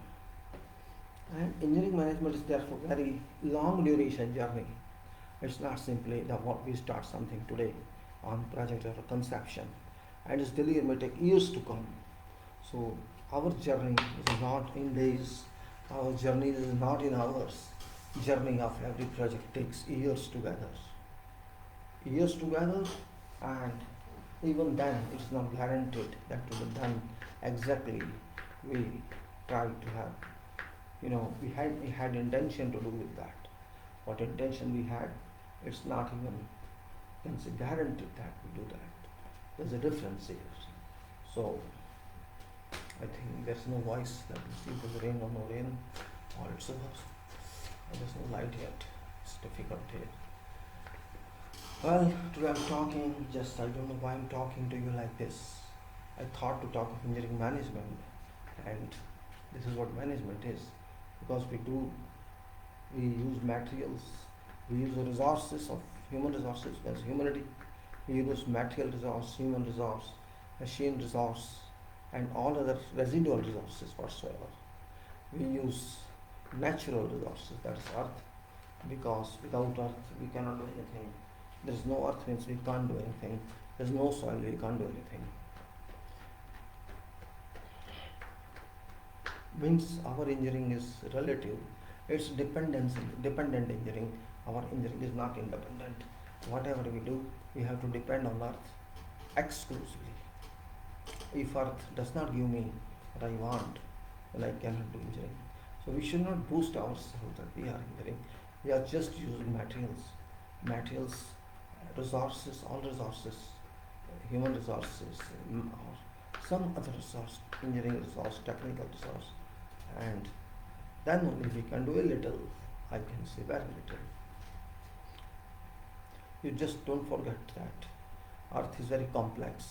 And engineering management is therefore very long duration journey. It's not simply that what we start something today on project or conception and its delivery may take years to come. So our journey is not in days, our journey is not in hours. Journey of every project takes years together. Years together, and even then it's not guaranteed that to be done exactly. We try to have, we had intention to do with that. What intention we had, it's not even guaranteed that we do that. There's a difference here. So I think there's no voice. Let me see if there's rain or no rain. Or it's over. There's no light yet. It's difficult here. Well, today I'm talking, I don't know why I'm talking to you like this. I thought to talk of engineering management, and this is what management is. Because we use materials, we use the resources of human resources as humanity, we use material resource, human resource, machine resource, and all other residual resources whatsoever. We use natural resources, that is earth, because without earth we cannot do anything. There is no earth means we can't do anything. There is no soil, we can't do anything. Means our engineering is relative. It's dependent engineering. Our engineering is not independent. Whatever we do, we have to depend on earth exclusively. If earth does not give me what I want, then I cannot do engineering. So we should not boost ourselves that we are engineering. We are just using materials, resources, all resources, human resources, or some other resource, engineering resource, technical resource, and then only we can do a little, I can say very little. You just don't forget that earth is very complex.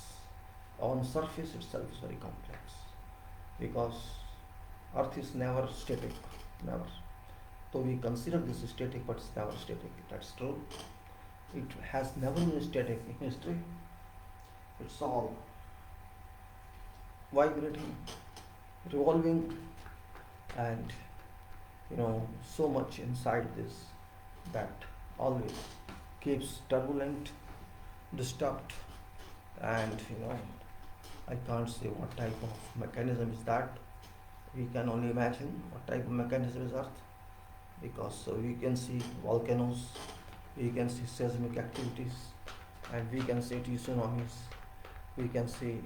On surface itself is very complex, because earth is never static, never. So we consider this static, but it's never static. That's true. It has never been static in history. It's all vibrating, revolving, and so much inside this that always keeps turbulent, disturbed, and I can't say what type of mechanism is that. We can only imagine what type of mechanism is earth, because we can see volcanoes, we can see seismic activities, and we can see tsunamis, we can see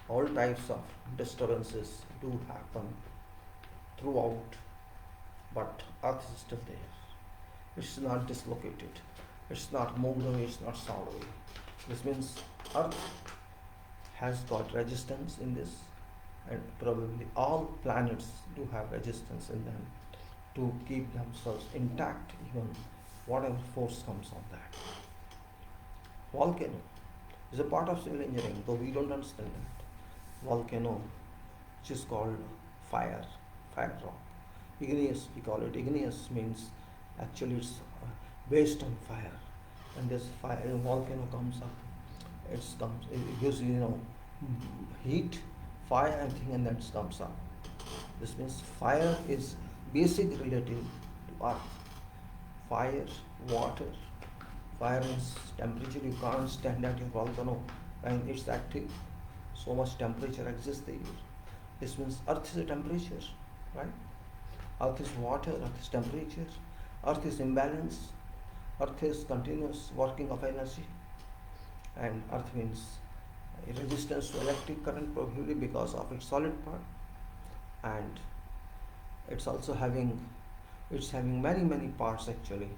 all types of disturbances do happen throughout, but earth is still there. It's not dislocated, it's not moved away, it's not solved away. This means earth has got resistance in this, and probably all planets do have resistance in them to keep themselves intact, even whatever force comes on that. Volcano is a part of civil engineering, though we don't understand that. Volcano, which is called fire rock. Igneous, we call it. Igneous means actually it's based on fire. And this fire, a volcano comes up, it gives heat, fire and thing and then it comes up. This means fire is basic relative to earth. Fire, water. Fire means temperature. You can't stand at your volcano when it's active. So much temperature exists there. This means earth is a temperature, right? Earth is water, earth is temperature, earth is imbalance, earth is continuous working of energy, and earth means resistance to electric current probably because of its solid part, and it's also having many parts actually,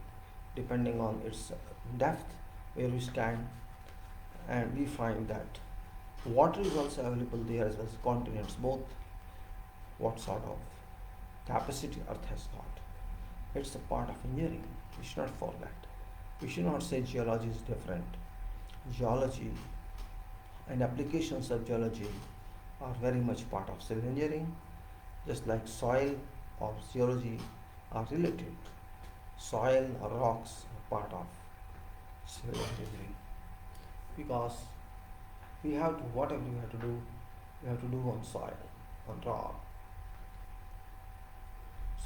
depending on its depth where we stand, and we find that water is also available there as well as continents, both. What sort of capacity earth has got. It's a part of engineering. We should not forget. We should not say geology is different. Geology and applications of geology are very much part of civil engineering, just like soil or geology are related. Soil or rocks are part of civil engineering. Because whatever we have to do on soil, on rock.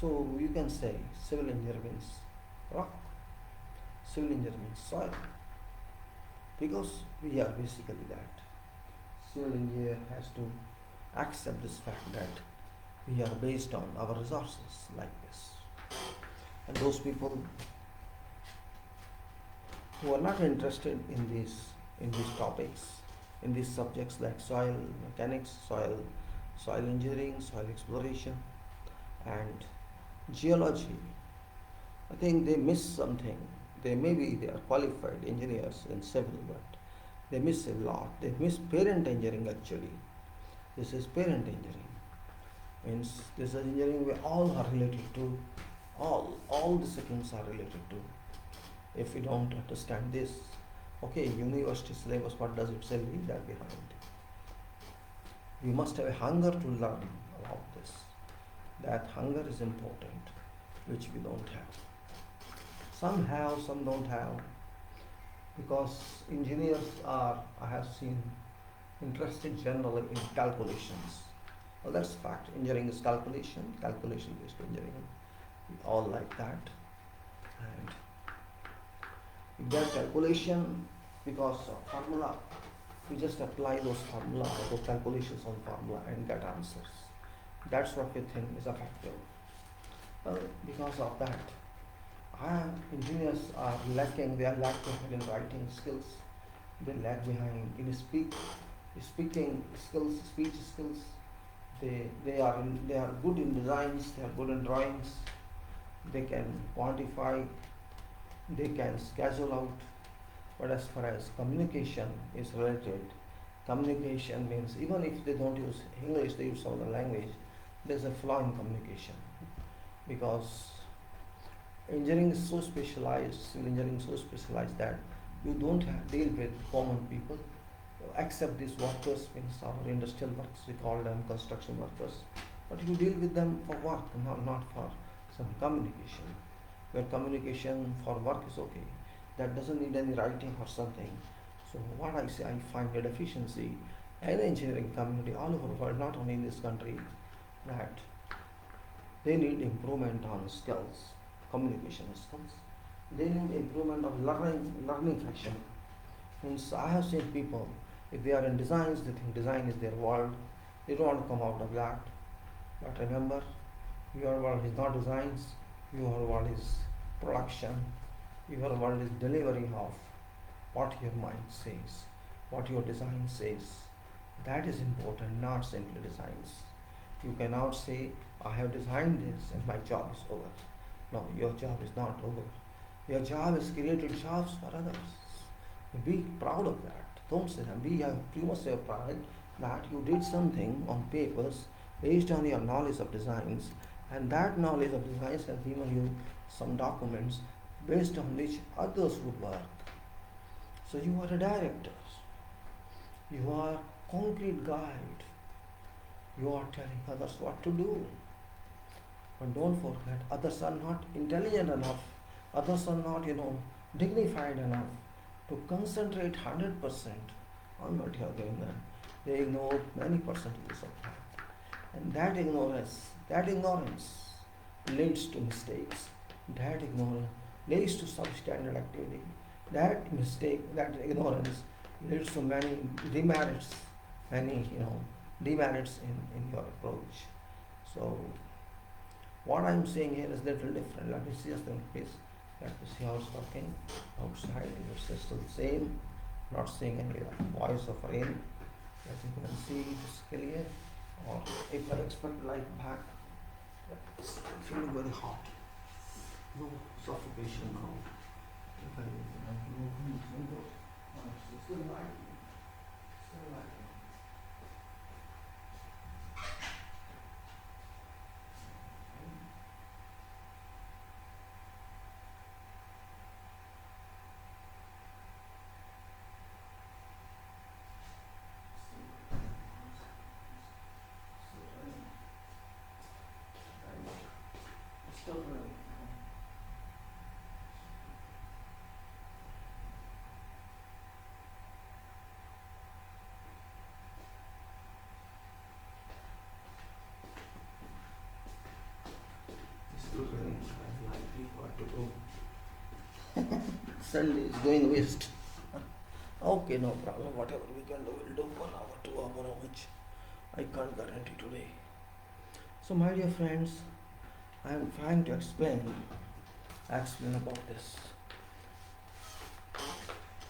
So you can say civil engineer means rock, civil engineer means soil, because we are basically that. Civil engineer has to accept this fact that we are based on our resources like this. And those people who are not interested in these topics, in these subjects like soil mechanics, soil engineering, soil exploration, and geology, I think they miss something. They are qualified engineers in civil, but they miss a lot. They miss parent engineering actually. This is parent engineering. Means this is engineering where all are related to, all disciplines are related to. If we don't understand this, okay, university syllabus, what does it say? Leave that behind. We must have a hunger to learn about this. That hunger is important, which we don't have. Some have, some don't have, because engineers are, I have seen, interested generally in calculations. Well, that's fact. Engineering is calculation-based engineering. We all like that. And we get calculation because of formula. We just apply those formula or those calculations on formula and get answers. That's what we think is effective. Well, because of that, engineers are lacking. They are lag behind in writing skills. They lag behind in speaking skills, speech skills. They are good in designs. They are good in drawings. They can quantify. They can schedule out. But as far as communication is related, communication means even if they don't use English, they use some other language. There's a flaw in communication, because engineering is so specialized, civil engineering is so specialized that you don't deal with common people, except these workers, means our industrial workers, we call them construction workers, but you deal with them for work, not for some communication, where communication for work is okay. That doesn't need any writing or something. So what I say, I find a deficiency in the engineering community all over the world, not only in this country, that they need improvement on skills, communication skills. They need improvement of learning fashion. Means I have seen people, if they are in designs, they think design is their world. They don't want to come out of that. But remember, your world is not designs. Your world is production. Your world is delivery of what your mind says, what your design says. That is important, not simply designs. You cannot say, I have designed this and my job is over. No, your job is not over. Your job is created jobs for others. Be proud of that. Don't say that. You must have pride that you did something on papers based on your knowledge of designs, and that knowledge of designs has given you some documents based on which others would work. So you are a director. You are concrete guide. You are telling others what to do. But don't forget, others are not intelligent enough. Others are not, dignified enough to concentrate 100% on what you are doing. They ignore many percentages of that. And that ignorance leads to mistakes. That ignorance leads to substandard activity. That ignorance leads to many demerits, demerits in your approach. So what I'm saying here is little different. Let me see just in case. Let me see how it's working outside. It's still the same. Not seeing any voice of rain. As you can see, it's clear. Or if I expect light back, it's feeling very hot. No suffocation now. If I open this window, it's still light. Still light. Still raining. Still raining. I'm likely what to do. Sunday is going waste. Okay, no problem. Whatever we can do, we'll do 1 hour, 2 hour, how much I can't guarantee today. So, my dear friends, I am trying to explain about this.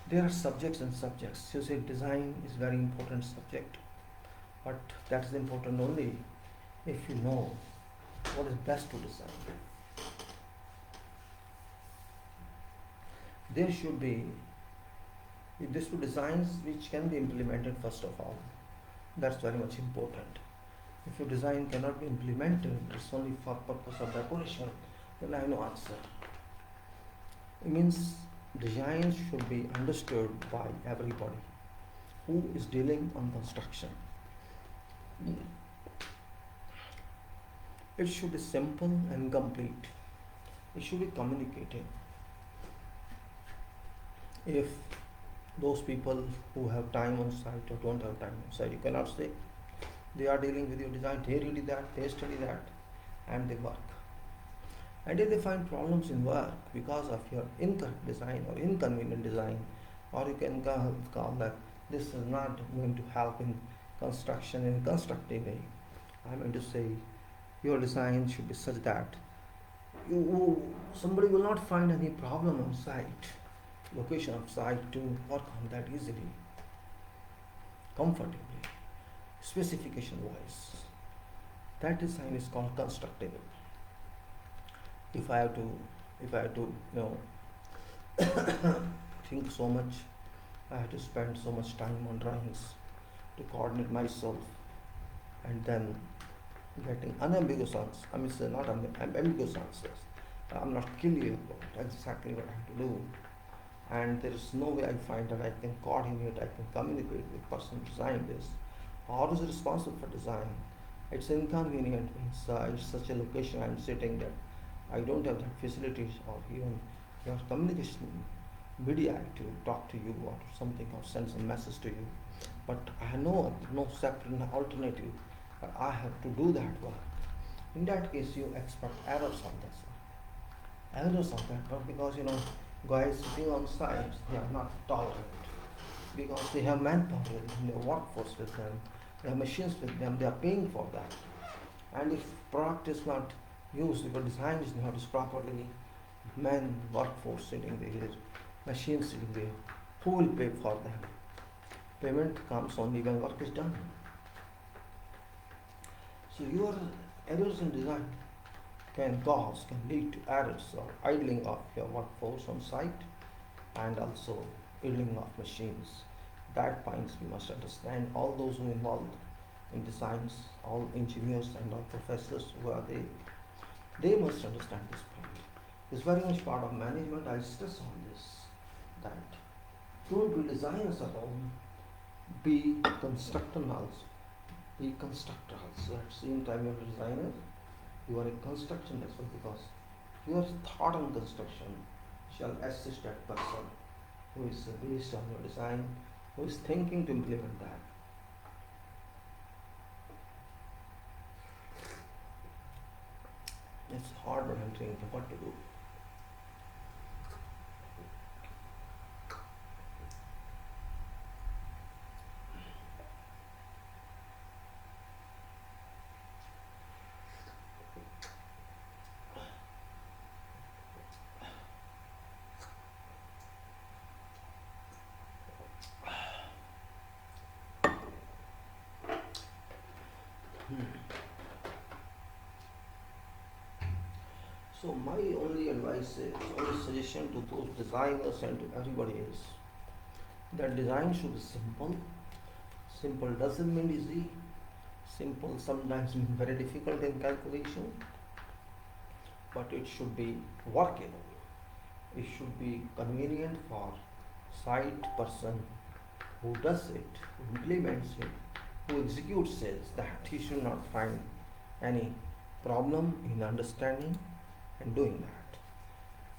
There are subjects and subjects. You see, design is very important subject, but that is important only if you know what is best to design. There should be designs which can be implemented first of all. That's very much important. If your design cannot be implemented, it's only for purpose of decoration, then I have no answer. It means design should be understood by everybody who is dealing on construction. It should be simple and complete. It should be communicated. If those people who have time on site or don't have time on site, you cannot say they are dealing with your design, they read that, they study that, and they work. And if they find problems in work because of your incorrect design or inconvenient design, or you can call that this is not going to help in construction in a constructive way, I'm going to say your design should be such that somebody will not find any problem on site, location of site, to work on that easily, comfortably. Specification wise, that design is called constructible. If I have to think so much, I have to spend so much time on drawings to coordinate myself, and then getting unambiguous answers. I mean, not ambiguous answers. I'm not clear about exactly what I have to do, and there is no way I find that I can coordinate, I can communicate with the person who designed this. Or is responsible for design. It's inconvenient. It's such a location I'm sitting that I don't have that facilities or even your communication media to talk to you or something or send some message to you. But I have no separate alternative. But I have to do that work. In that case, you expect errors on this one. Errors on that one because guys sitting on site, they are not tolerant because they have manpower in their workforce with them. They have machines with them, they are paying for that. And if product is not used, if a design is not used properly, workforce sitting there, machines sitting there, who will pay for them? Payment comes only when work is done. So your errors in design can lead to errors or idling of your workforce on site and also idling of machines. That points we must understand. All those who are involved in designs, all engineers and all professors who are there, they must understand this point. It's very much part of management. I stress on this, that don't be designers alone, be constructor also. Be constructor also. At the same time you are a designer, you are a construction as well, because your thought on construction shall assist that person who is based on your design, who is thinking to implement that. It's hard when I'm thinking what to do. So my only advice is, only suggestion to those designers and to everybody is that design should be simple. Simple doesn't mean easy. Simple sometimes means very difficult in calculation, but it should be workable. It should be convenient for site person who does it, who implements it, who executes it, that he should not find any problem in understanding and doing that.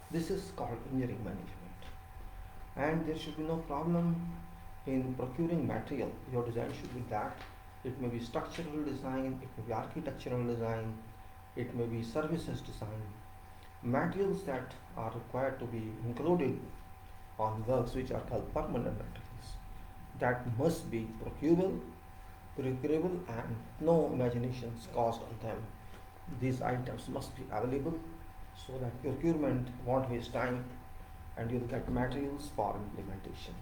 This is called engineering management. And there should be no problem in procuring material. Your design should be that. It may be structural design, it may be architectural design, it may be services design. Materials that are required to be included on works which are called permanent materials, that must be procurable, and no imaginations caused on them. These items must be available so that procurement won't waste time and you'll get materials for implementation.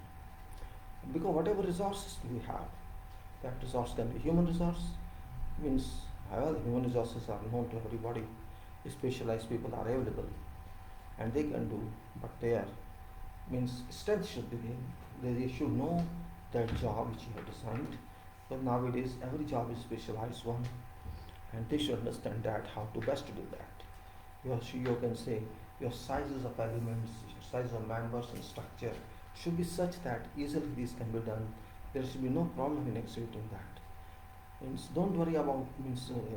Because whatever resources we have, that resource can be human resource, means well, human resources are known to everybody, specialized people are available and they can do, but their means strength should be there. They should know that job which you have designed. But nowadays every job is specialized one, and they should understand that how to best do that. You can say your sizes of elements, your size of members and structure should be such that easily this can be done. There should be no problem in executing that. Means don't worry about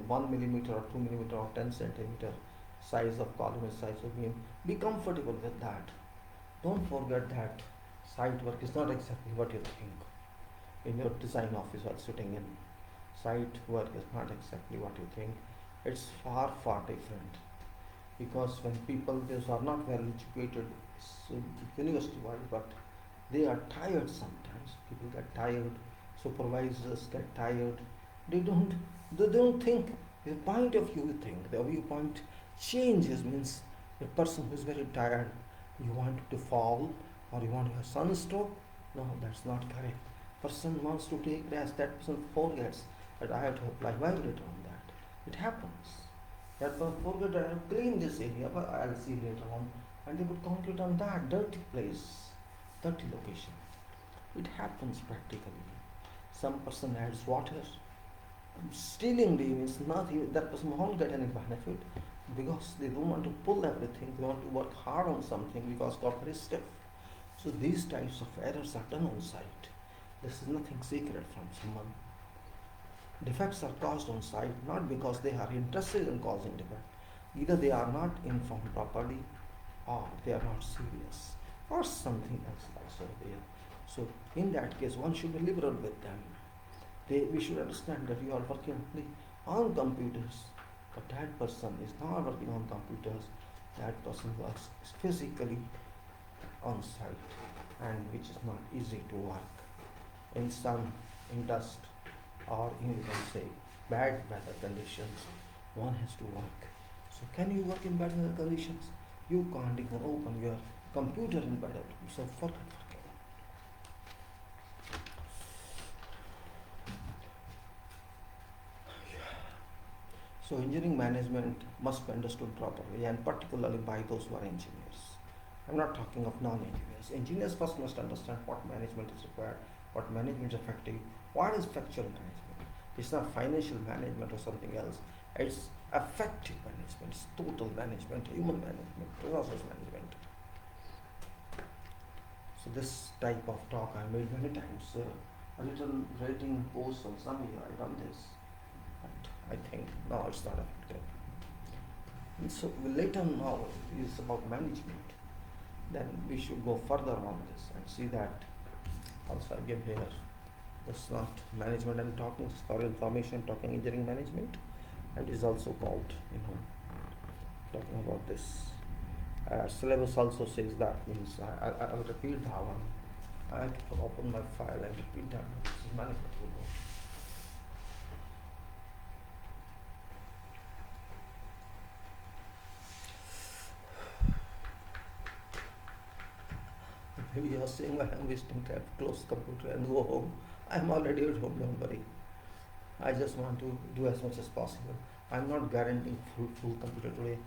1 millimeter or 2 millimeter or 10 centimeter size of column and size of beam. Be comfortable with that. Don't forget that site work is not exactly what you think. In your design office while sitting in, site work is not exactly what you think. It's far, far different. Because when people, these are not well educated university wise, but they are tired sometimes. People get tired, supervisors get tired. They don't think the point of view think. The viewpoint changes, means a person who is very tired, you want to fall or you want to have sunstroke. No, that's not correct. Person wants to take rest, that person forgets that I have to apply vibrator on that. It happens. That person forget I have cleaned this area, but I'll see later on. And they put concrete on that dirty place, dirty location. It happens practically. Some person adds water. Stealingly means nothing, that person won't get any benefit because they don't want to pull everything, they want to work hard on something because copper is stiff. So these types of errors are done on site. This is nothing secret from someone. Defects are caused on site not because they are interested in causing defect. Either they are not informed properly or they are not serious or something else also there. So in that case one should be liberal with them. We should understand that you are working on computers, but that person is not working on computers. That person works physically on site, and which is not easy to work in sun, in dust, or you can say bad weather conditions. One has to work. So can you work in bad weather conditions? You can't even open your computer in bad weather. So forget working. So engineering management must be understood properly, and particularly by those who are engineers. I'm not talking of non-engineers. Engineers first must understand what management is required, what management is effective, what is factual management. It's not financial management or something else. It's effective management, it's total management, human management, resources management. So this type of talk I made many times. A little writing post on some year I done this. I think no, it's not effective. And so later now is about management. Then we should go further on this and see that. Also, I give here. That's not management I'm talking. It's for information talking engineering management, and is also called talking about this. Syllabus also says that, means I'll repeat that one. I have to open my file and repeat that. This is manipulable. Maybe you are saying, well, I'm wasting time, close the computer and go home. I'm already at home, don't worry. I just want to do as much as possible. I'm not guaranteeing full computer today,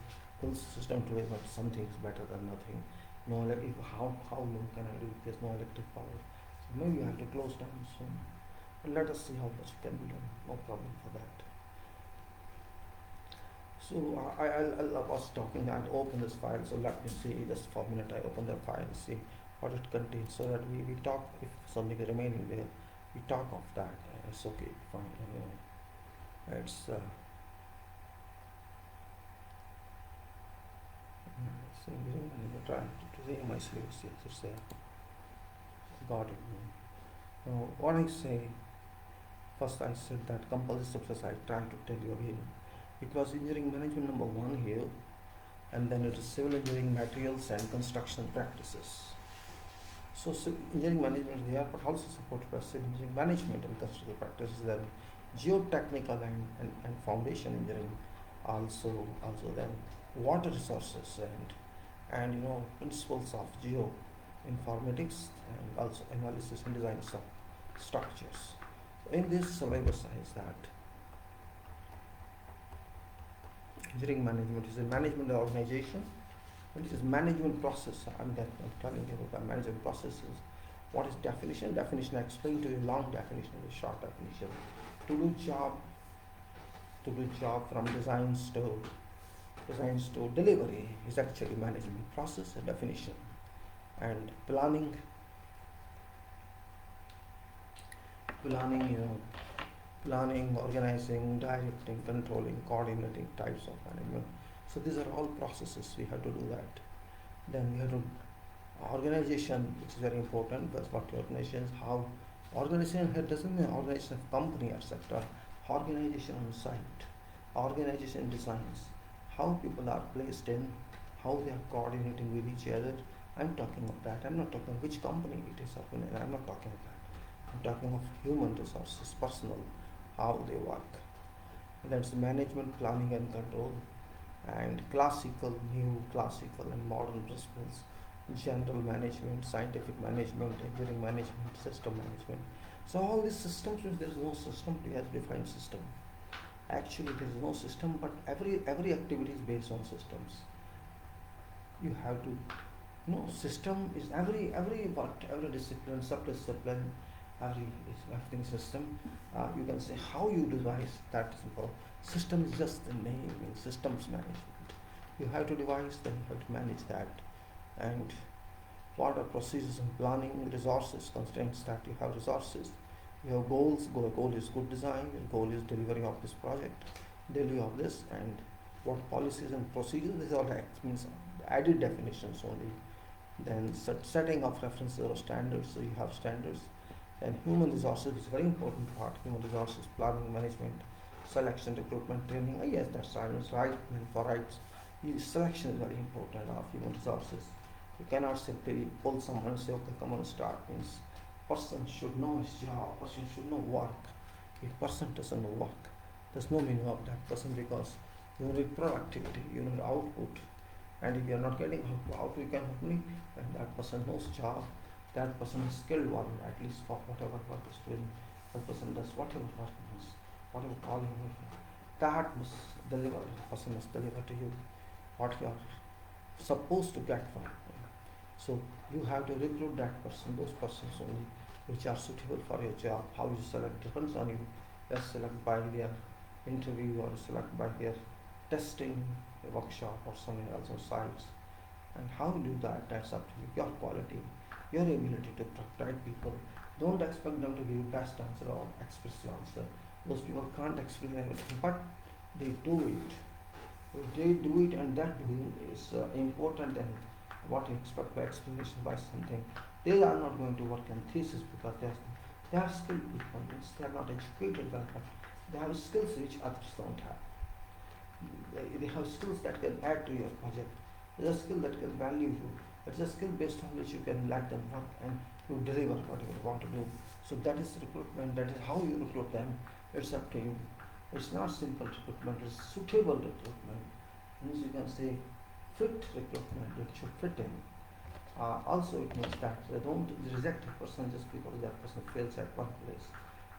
full system today, but something is better than nothing. No, like how long can I do if there's no electric power? So maybe I have to close down soon. But let us see how much can be done. No problem for that. So I was talking, I'd open this file, so let me see, just for a minute I open the file, see what it contains, so that we talk, if something is remaining there, we talk of that. It's okay, fine, it's so I'm trying to see my slides, yes, it's there. Got it. Now what I say, first I said that compulsory steps, I tried to tell you again. It was engineering management number 1 here, and then it is civil engineering materials and construction practices. So engineering management is there, but also supported by civil engineering management and construction practices. Then geotechnical and foundation engineering, also then water resources and principles of geoinformatics, and also analysis and design of structures. In this syllabus is that engineering management is a management organization. What is management process? I'm telling you about management processes. What is definition? Definition I explained to you, long definition, a short definition. To do job from designs to delivery is actually management process, a definition. And planning, organizing, directing, controlling, coordinating types of management. So these are all processes, we have to do that. Then we have to organization, which is very important, because what organization is, how organization here doesn't mean organization of company, etc. Organization on site, organization designs, how people are placed in, how they are coordinating with each other. I'm talking of that. I'm not talking of which company it is. I'm not talking of that. I'm talking of human resources, personal, how they work. That's management, planning and control, and new classical and modern principles, general management, scientific management, engineering management, system management. So all these systems, there is no system, we have defined system. Actually there is no system, but every activity is based on systems. You have to system is every discipline, sub-discipline, everything system. You can say how you devise that is important. System is just the name, systems management. You have to devise, then you have to manage that. And what are procedures and planning, resources, constraints that you have resources. You have goals, goal is good design, your goal is delivery of this project, delivery of this, and what policies and procedures, these are means added definitions only. Then setting of references or standards, so you have standards. And human resources is a very important part, human resources, planning, management, selection, recruitment, training. Yes, that's right, for rights. Selection is very important of human resources. You cannot simply pull someone and say, okay, come on, start. Means person should know his job, person should know work. If person doesn't know work, there's no meaning of that person, because you need productivity, you need output. And if you are not getting output, you can only, and that person knows job, that person is skilled one, at least for whatever work is doing. That person does whatever work is, whatever calling that must deliver, the person must deliver to you what you are supposed to get from him. So you have to recruit that person, those persons only which are suitable for your job. How you select depends on you. You select by their interview, or select by their testing, a workshop or somewhere else on sites. And how you do that, that's up to you. Your quality, your ability to track people. Don't expect them to give you best answer or express answer. Those people can't explain everything, but they do it. They do it, and that doing is important than what you expect by explanation by something. They are not going to work on thesis because they are skilled people. They are not educated well, but they have skills which others don't have. They have skills that can add to your project. There's a skill that can value you. It's a skill based on which you can let them work and you deliver whatever you want to do. So that is recruitment. That is how you recruit them. It's up to you. It's not simple recruitment. It's suitable recruitment. Means you can say fit recruitment. It should fit in. Also, it means that they don't reject a person just because that person fails at one place.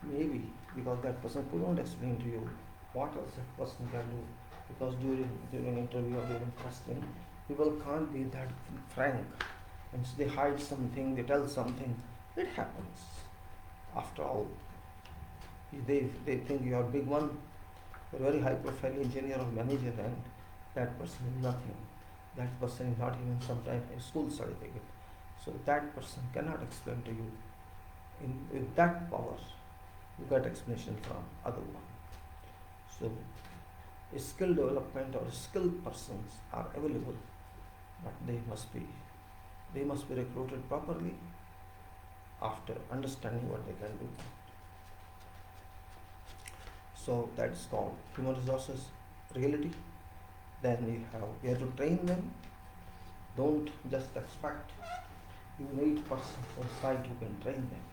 Maybe because that person couldn't explain to you what else that person can do. Because during interview or during testing, people can't be that frank, and so they hide something, they tell something. It happens. After all, they think you are a big one, you're a very high profile engineer or manager, and that person is nothing. That person is not even sometimes a school certificate. So that person cannot explain to you. With that power, you get explanation from other one. So skill development or skilled persons are available, but they must be recruited properly after understanding what they can do. So that's called human resources reality. Then you have to train them. Don't just expect you need persons on site who can train them.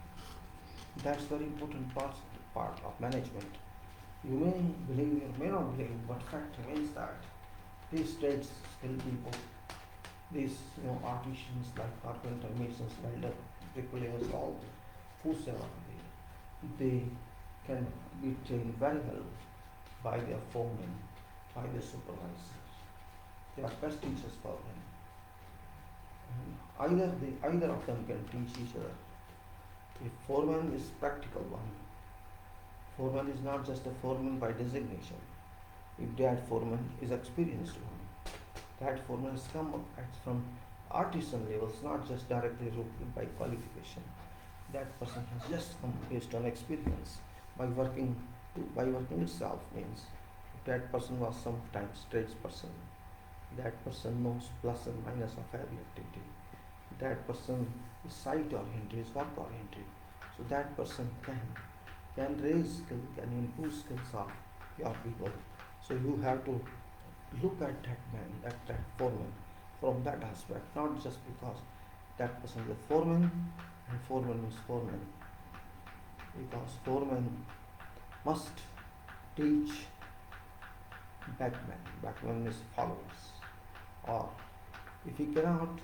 That's very important part of management. You may believe, you may not believe, but fact remains that these trades skilled people, these artisans like carpenter, masons, welder, bricklayers, all whosoever they can be trained very well by their foremen, by their supervisors. They are best teachers for them. Either of them can teach each other. If foreman is practical one, foreman is not just a foreman by designation. If that foreman is experienced one, that foreman has come up from artisan levels, not just directly recruited by qualification. That person has just come based on experience by working itself. Means if that person was sometimes tradesperson, that person knows plus and minus of every activity. That person is site oriented, is work oriented. So that person can raise skill, can improve skills of your people. So you have to look at that man, that foreman from that aspect, not just because that person is a foreman and foreman is foreman. Because foreman must teach backman is followers. Or if he cannot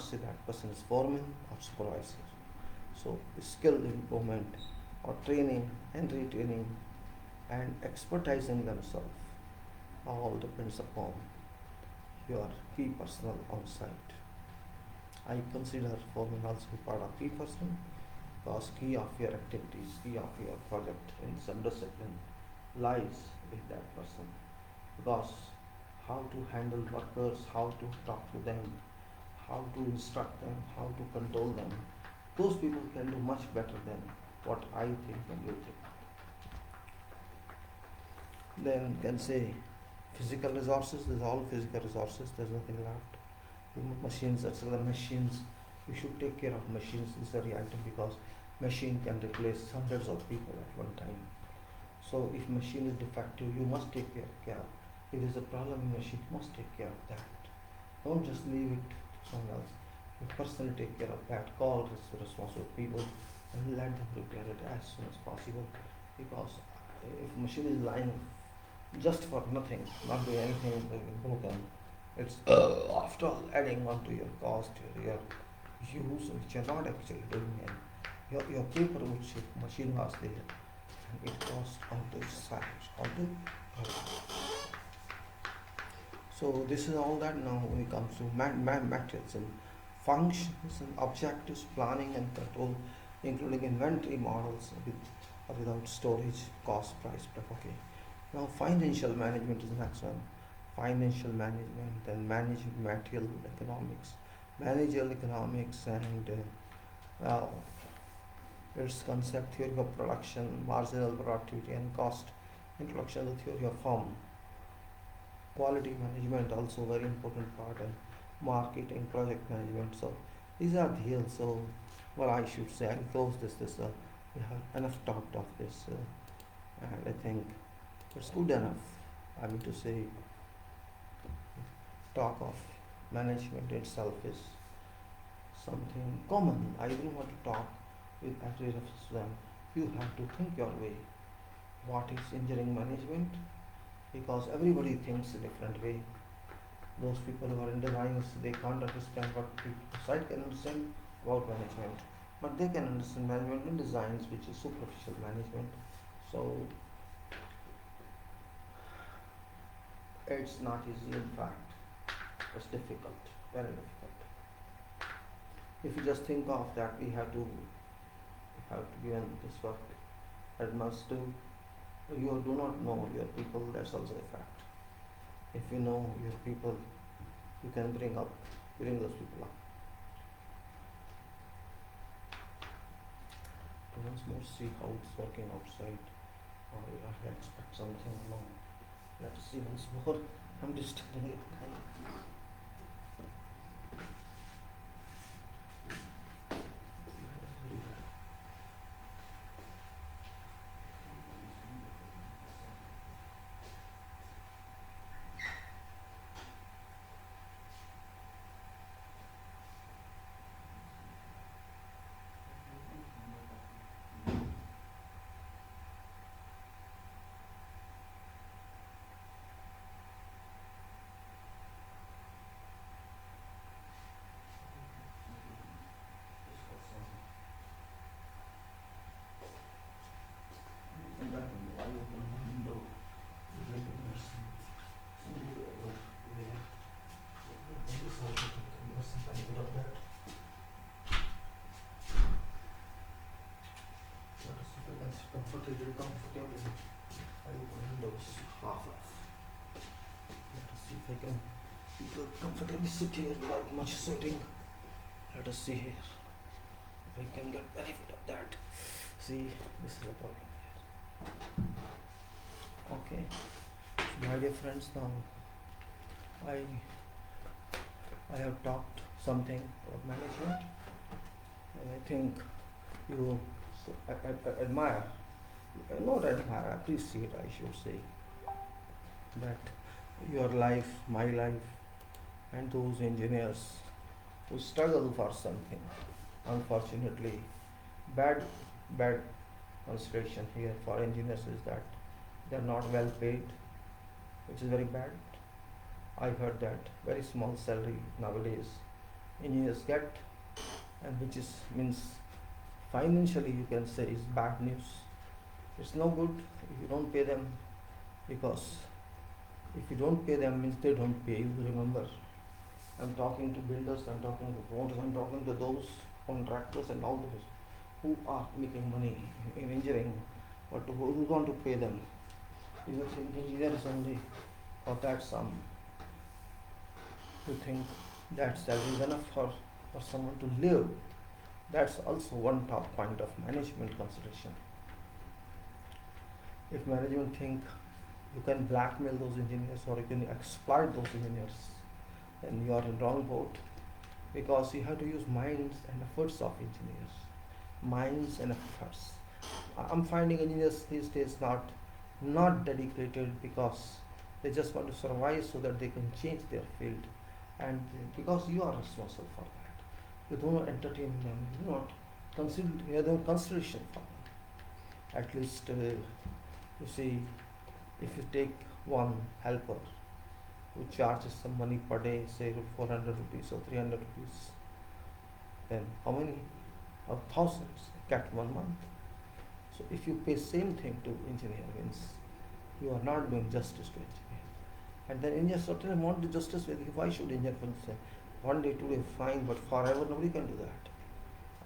say that person is foreman or supervisor. So skill improvement or training and retaining and expertising themselves all depends upon your key personnel on site. I consider foreman also part of key person because key of your activities, key of your project in some discipline lies with that person. Because how to handle workers, how to talk to them, how to instruct them, how to control them, those people can do much better than what I think and you think. Then you can say physical resources, there's all physical resources, there's nothing left. Machines, that's the machines, you should take care of machines, is the reality, because machine can replace hundreds of people at one time. So if machine is defective, you must take care of. If there's a problem in machine, you must take care of that. Don't just leave it to someone else. You personally take care of that. Call responsible people and let them repair it as soon as possible. Because if machine is lying just for nothing, not doing anything broken, it's after all adding on to your cost, your use, which you're not actually doing. And your paper would say machine was there, and it cost on the sides, on the So this is all that now when it comes to materials and functions and objectives, planning and control, including inventory models with or without storage, cost, price, okay. Now financial management is the next one. Financial management, then managing material economics, managerial economics, and its concept, theory of production, marginal productivity and cost, introduction to the theory of firm. Quality management also very important part, and marketing, project management. So these are here. So well, I should say I'll close this. We have enough talked of this, and I think it's good enough. I mean to say, talk of management itself is something common. I don't want to talk with every of them. You have to think your way. What is engineering management? Because everybody thinks a different way. Those people who are in designs, they can't understand what site can understand about management, but they can understand management in designs, which is superficial management. So it's not easy. In fact, it's difficult, very difficult. If you just think of that, we have to give this work and must do. You do not know your people. That's also a fact. If you know your people, you can bring those people up. To once more see how it's working outside, or I expect something along. Let us see once more. I'm just telling it. Comfortable. I open windows half off. Let us see if I can people comfortably sit here without much sweating. Let us see here if I can get benefit of that. See, this is the problem here. Okay, so my dear friends, now I have talked something about management, and I think you admire. Not admire, appreciate, I should say, that your life, my life, and those engineers who struggle for something. Unfortunately, bad consideration here for engineers is that they are not well paid, which is very bad. I heard that very small salary nowadays engineers get, and which is means financially you can say is bad news. It's no good if you don't pay them, because if you don't pay them means they don't pay you. Remember, I'm talking to builders, I'm talking to promoters, I'm talking to those contractors and all those who are making money in engineering, but who want to pay them? You think engineers only for that sum. You think that salary is enough for someone to live? That's also one top point of management consideration. If management think you can blackmail those engineers or you can exploit those engineers, then you are in wrong boat, because you have to use minds and efforts of engineers. Minds and efforts. I'm finding engineers these days not dedicated, because they just want to survive so that they can change their field, and because you are responsible for that, you do not entertain them, you do not consider them consideration for them. At least you see, if you take one helper who charges some money per day, say 400 rupees or 300 rupees, then how many of thousands get 1 month? So if you pay same thing to engineer, means you are not doing justice to engineer. And then engineers certainly want the justice with you. Why should engineer say 1 day, 2 day, fine, but forever nobody can do that.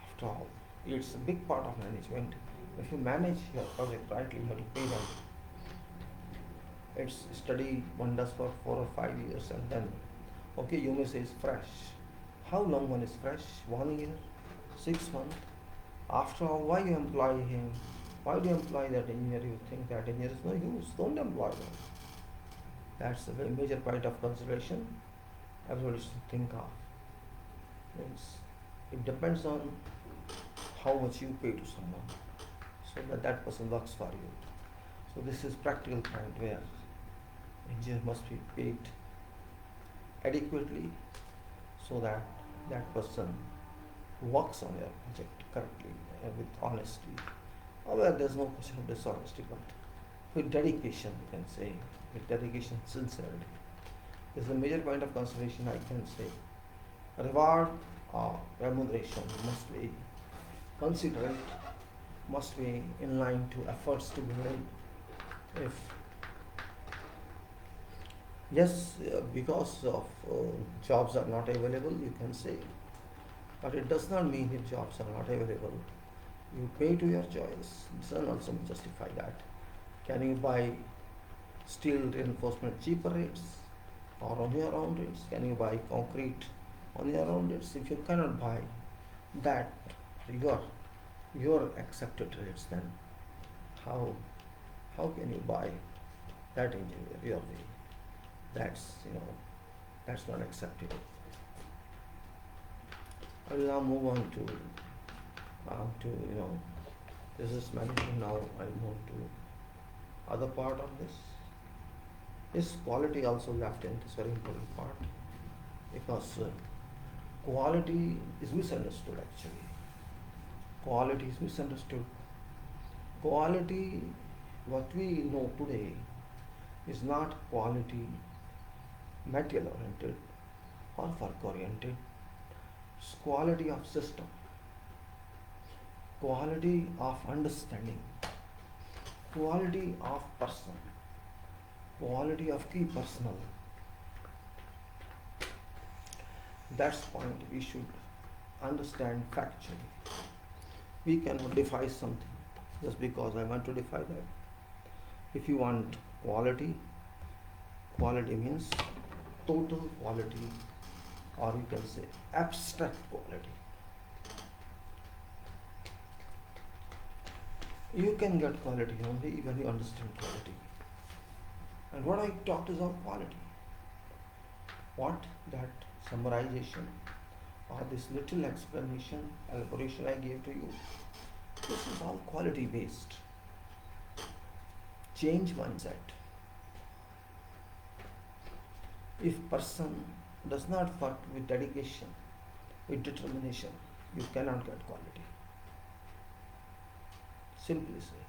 After all, it's a big part of management. If you manage your project rightly, you have to pay them. It's study one does for 4 or 5 years, and then, okay, you may say it's fresh. How long one is fresh? 1 year? 6 months? After all, why you employ him? Why do you employ that engineer? You think that engineer is no use. Don't employ them. That's a very major point of consideration everybody should think of. Means it depends on how much you pay to someone, so that person works for you. So this is practical point where Engineer must be paid adequately so that that person works on their project correctly and with honesty. However, there's no question of dishonesty, but with dedication, you can say, with dedication, sincerity. This is a major point of consideration, I can say. Reward or remuneration must be considerate, must be in line to efforts to be made. If yes, because of jobs are not available, you can say, but it does not mean if jobs are not available, you pay to your choice. It doesn't also justify that. Can you buy steel reinforcement cheaper rates or on your own rates? Can you buy concrete on your own rates? If you cannot buy that your accepted rates, then how can you buy that engineer your way? That's not acceptable. I will now move on to this is management. Now I move to other part of this. Is quality also left in this very important part, because quality is misunderstood actually. Quality is misunderstood. Quality, what we know today, is not quality material oriented or work oriented. It's quality of system, quality of understanding, quality of person, quality of key personnel. That's the point we should understand factually. We cannot define something just because I want to define that. If you want quality, quality means total quality, or you can say abstract quality. You can get quality only when you understand quality. And what I talked is on quality. What that summarization or this little explanation, elaboration I gave to you, this is all quality based. Change mindset. If person does not work with dedication, with determination, you cannot get quality. Simply say,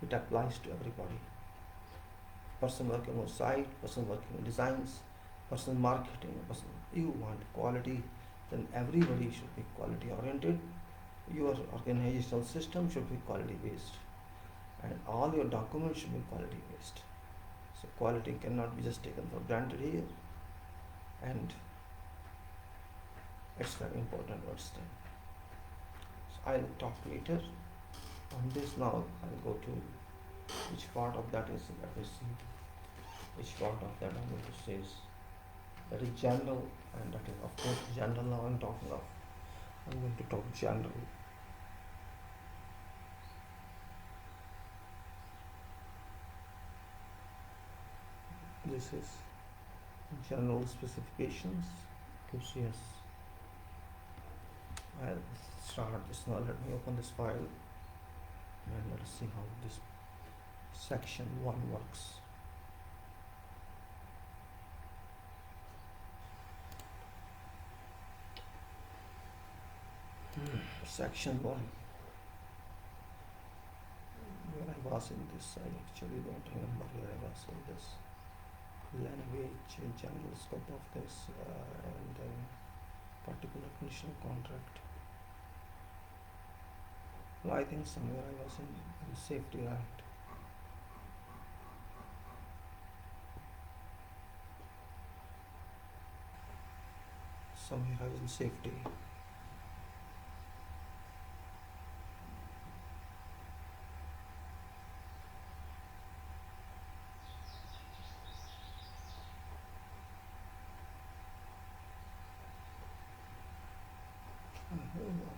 it applies to everybody. Person working on site, person working on designs, person marketing, person. You want quality, then everybody should be quality oriented. Your organizational system should be quality based, and all your documents should be quality based. So quality cannot be just taken for granted here, and it's very important to understand. So I'll talk later on this. Now I'll go to which part of that is, let me see, which part of that I'm going to say is, that is general, and that is of course general. Now I'm going to talk general. This is general specifications. Yes, I'll start this now. Let me open this file and let us see how this section 1 works. Section 1. Where I was in this, I actually don't remember where I was in this. Language, general scope of this, and particular conditional contract. Well, I think somewhere I was in safety act. Somewhere I was in safety. Where was?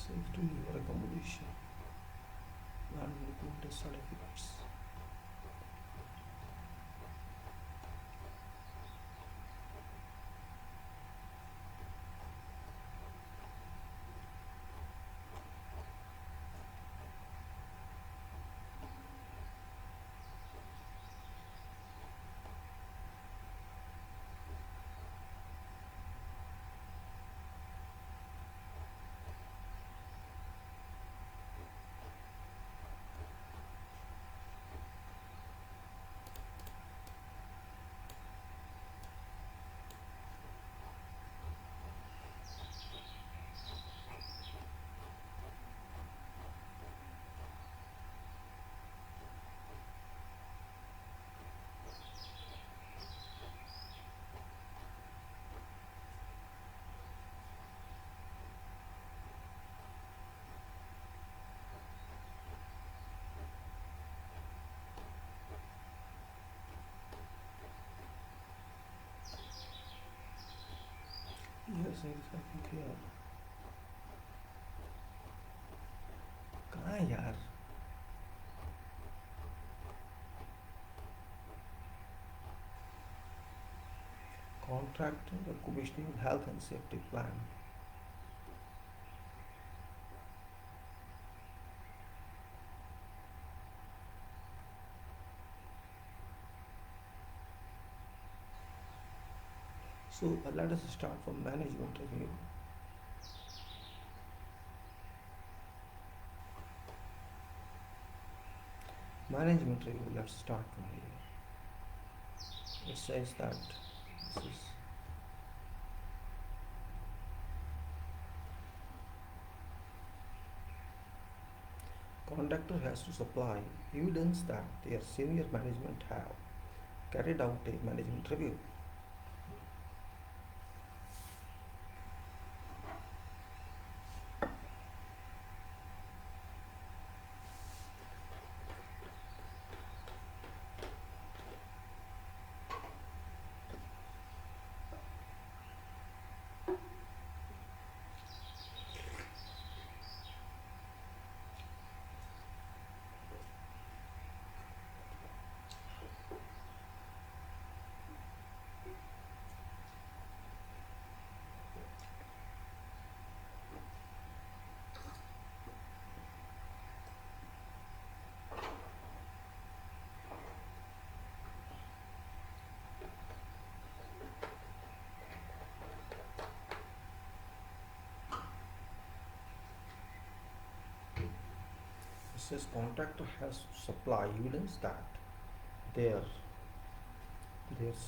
safe to your accommodation and include certificates. Yes, I think here. कहाँ है यार? Contracting occupational health and safety plan. So let us start from management review. Management review, let's start from here. It says that this is contractor has to supply evidence that their senior management have carried out a management review. It says contractor has to supply evidence that their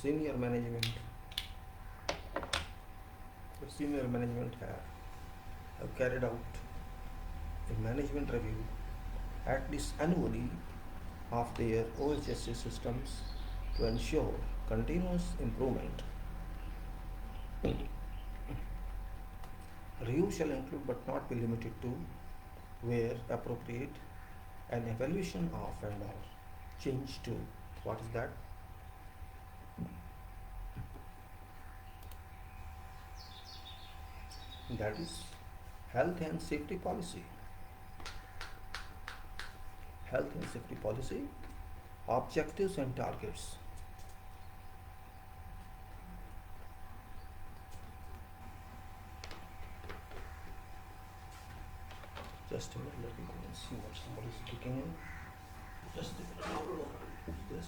senior management have carried out a management review at least annually of their OHSC systems to ensure continuous improvement. Review shall include but not be limited to, where appropriate, an evaluation of and or change to. What is that? That is health and safety policy. Health and safety policy, objectives and targets. Just a minute, let me go and see what somebody is speaking in. Just a minute, how long is this?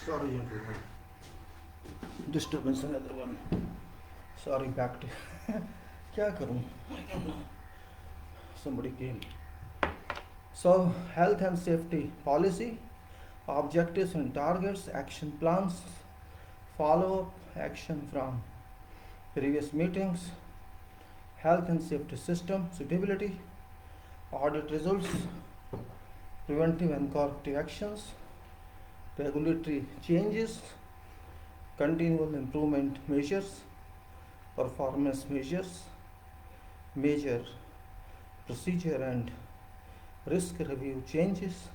Sorry, gentlemen. Disturbance, another one. Sorry, back to. क्या करूं? I don't know. Somebody came. So, health and safety policy, objectives and targets, action plans, follow-up action from previous meetings, health and safety system, suitability, audit results, preventive and corrective actions, regulatory changes, continual improvement measures, performance measures, major procedure and risk review changes,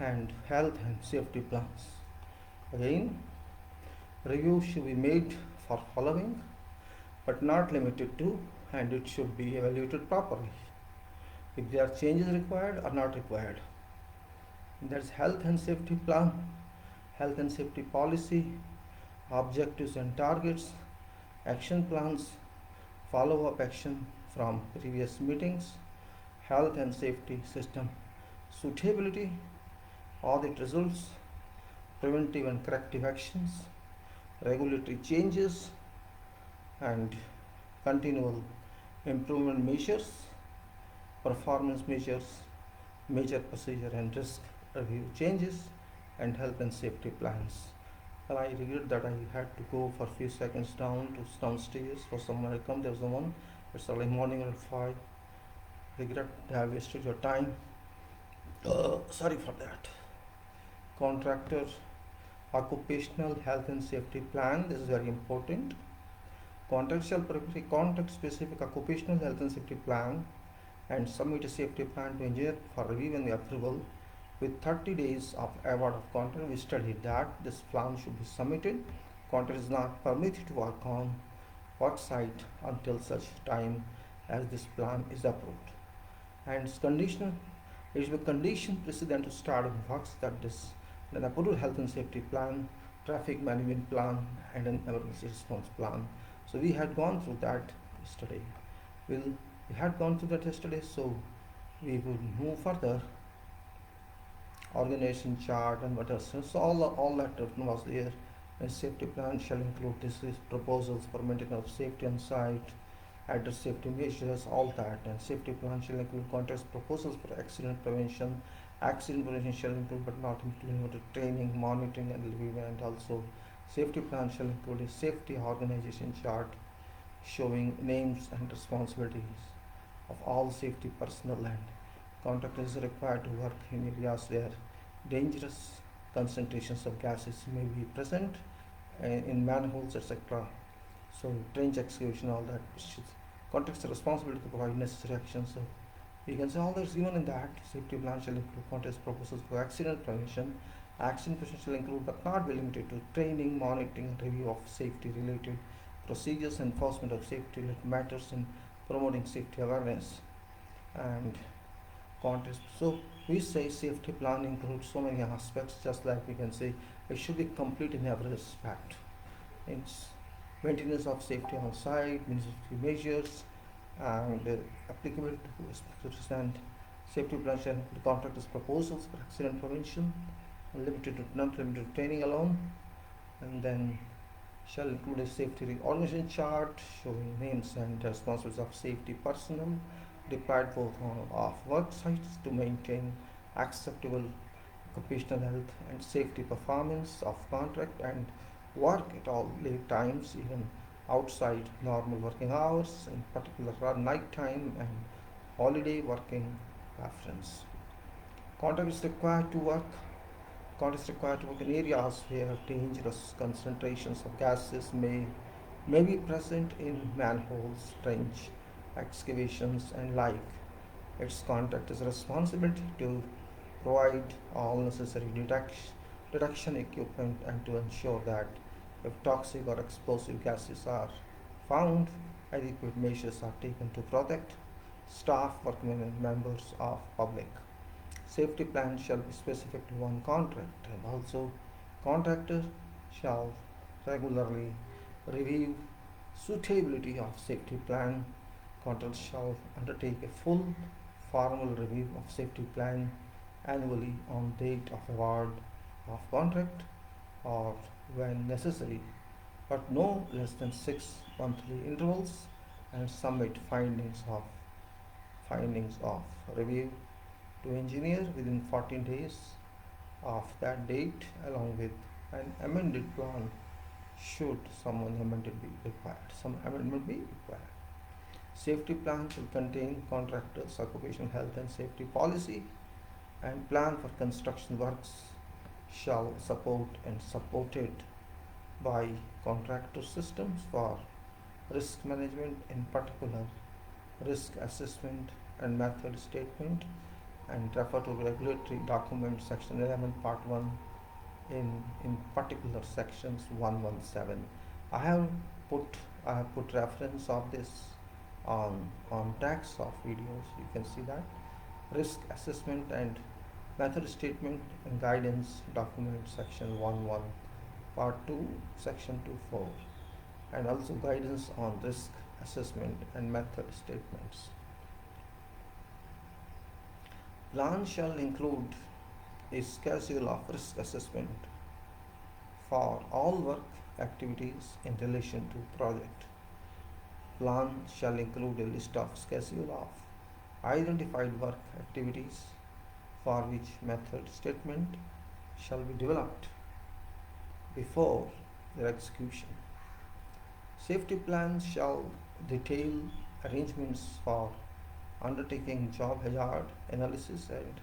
and health and safety plans. Again, review should be made for following, but not limited to, and it should be evaluated properly. If there are changes required or not required. There's health and safety plan, health and safety policy, objectives and targets, action plans, follow-up action from previous meetings, health and safety system suitability, audit results, preventive and corrective actions, regulatory changes, and continual improvement measures, performance measures, major procedure and risk review changes, and health and safety plans. Well, I regret that I had to go for a few seconds downstairs for someone to come. There was one. It's early morning at 5. Regret I have wasted your time. Sorry for that. Contractor occupational health and safety plan. This is very important. Contractor shall prepare contact-specific occupational health and safety plan and submit a safety plan to engineer for review and approval with 30 days of award of contract. We studied that this plan should be submitted. Contractor is not permitted to work on work site until such time as this plan is approved. And it's conditional. It should be condition precedent to start of works that this an approved health and safety plan, traffic management plan, and an emergency response plan. So we had gone through that yesterday. We had gone through that yesterday, so we will move further. Organization chart and what else. So all that was there. A safety plan shall include this is proposals for maintenance of safety on site, address safety measures, all that. And safety plan shall include contract proposals for accident prevention. Accident prevention shall include but not include training, monitoring, and review. And also, safety plan shall include a safety organization chart showing names and responsibilities of all safety personnel, and contractor is required to work in areas where dangerous concentrations of gases may be present in manholes, etc. So trench excavation, all that. Contractor's responsibility to provide necessary actions. So you can say all that's given in that. Safety plan shall include contractor's proposals for accident prevention. Accident prevention shall include but not be limited to training, monitoring, and review of safety related procedures, enforcement of safety related matters, and promoting safety awareness and context. So we say safety plan includes so many aspects, just like we can say it should be complete in every respect. It's maintenance of safety on site, safety measures, and applicable to understand safety plan shall include contractors' proposals for accident prevention, not limited to training alone, and then shall include a safety organization chart showing names and responsibilities of safety personnel deployed both off work sites to maintain acceptable occupational health and safety performance of contract and work at all late times, even outside normal working hours, in particular night time and holiday working preference. Contract is required to work in areas where dangerous concentrations of gases may be present in manholes, trench excavations, and like. Its contractor's responsibility to provide all necessary detection equipment and to ensure that if toxic or explosive gases are found, adequate measures are taken to protect staff, workmen, and members of public. Safety plan shall be specific to one contract, and also contractor shall regularly review suitability of safety plan. Contractor shall undertake a full formal review of safety plan annually on date of award of contract, or when necessary, but no less than 6 monthly intervals, and submit findings of review to engineer within 14 days of that date, along with an amended plan should some amendment be required. Safety plan should contain contractors' occupational health and safety policy, and plan for construction works shall supported by contractor systems for risk management, in particular risk assessment and method statement, and refer to regulatory document section 11 part 1, in particular sections 117. I have put I have put reference of this on tags of videos. You can see that risk assessment and method statement and guidance document section 11 part 2 section 24, and also guidance on risk assessment and method statements. Plan shall include a schedule of risk assessment for all work activities in relation to project. Plan shall include a list of schedule of identified work activities for which method statement shall be developed before their execution. Safety plans shall detail arrangements for undertaking job hazard analysis and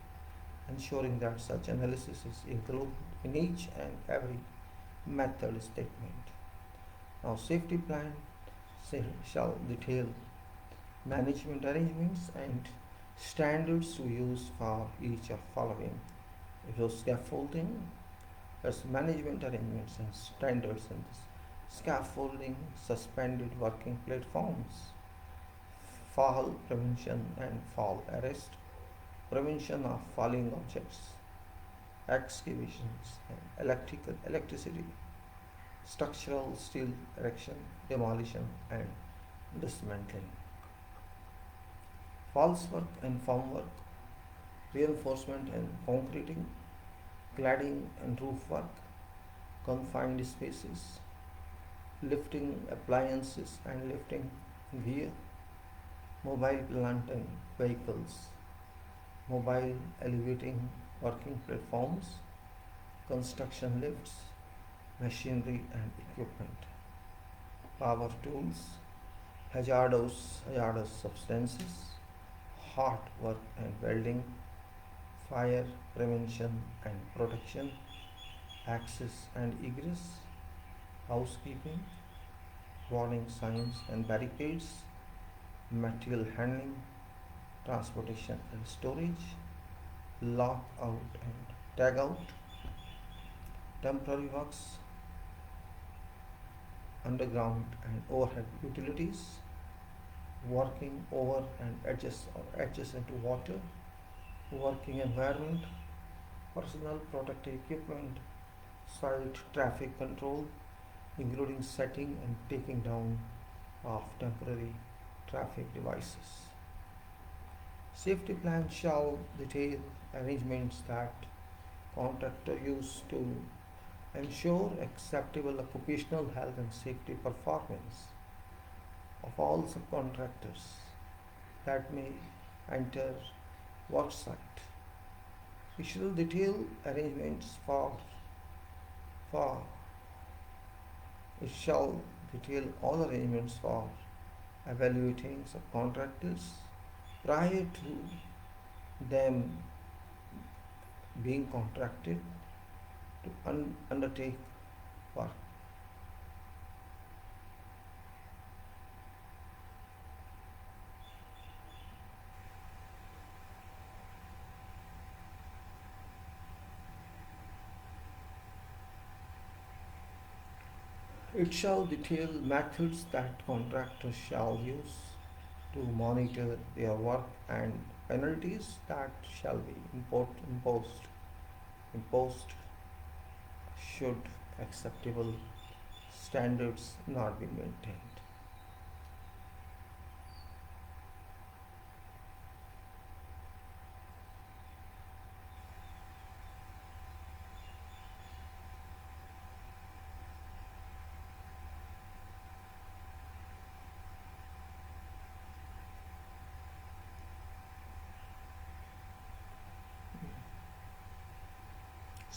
ensuring that such analysis is included in each and every method statement. Now, safety plan shall detail management arrangements and standards to use for each of following. So, scaffolding, as management arrangements and standards in this. Scaffolding, suspended working platforms, fall prevention and fall arrest, prevention of falling objects, excavations and electricity, structural steel erection, demolition and dismantling, false work and formwork, reinforcement and concreting, cladding and roof work, confined spaces, lifting appliances and lifting gear, mobile plant and vehicles, mobile elevating working platforms, construction lifts, machinery and equipment, power tools, hazardous substances, hot work and welding, fire prevention and protection, access and egress, housekeeping, warning signs and barricades, material handling, transportation and storage, lock out and tag out, temporary works, underground and overhead utilities, working over and adjacent to water, working environment, personal protective equipment, site traffic control, including setting and taking down of temporary traffic devices. Safety plan shall detail arrangements that contractor use to ensure acceptable occupational health and safety performance of all subcontractors that may enter work site. It shall detail arrangements for it shall detail all arrangements for evaluating subcontractors prior to them being contracted to undertake work. It shall detail methods that contractors shall use to monitor their work and penalties that shall be imposed should acceptable standards not be maintained.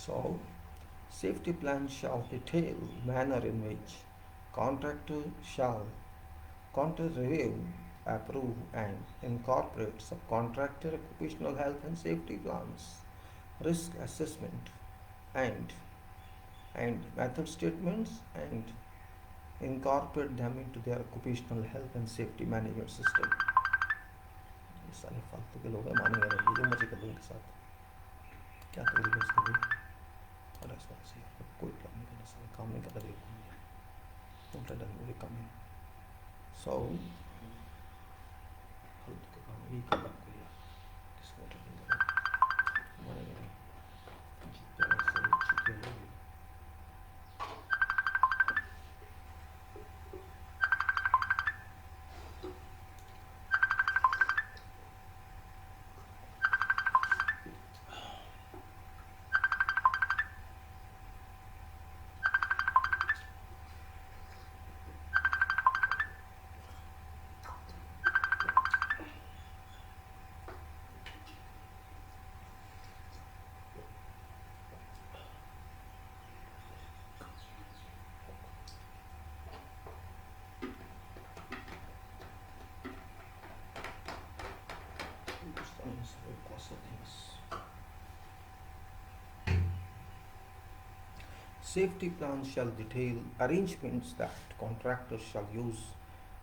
So, safety plan shall detail manner in which contractor shall review, approve, and incorporate subcontractor occupational health and safety plans, risk assessment, and method statements, and incorporate them into their occupational health and safety management system. ये साले फालतू के लोग हैं, मानेंगे नहीं, जो मर्जी कर लो इनके साथ, क्या तकलीफ है इसको भी। और ऐसा ऐसे कोई काम नहीं करना, साले काम नहीं करना, देखो उल्टा डर मुझे काम है। सो फालतू के काम ही करना कोई यार, इसको नहीं करना, मानेंगे नहीं, जितने ऐसे चीजें होंगी। Safety plans shall detail arrangements that contractors shall use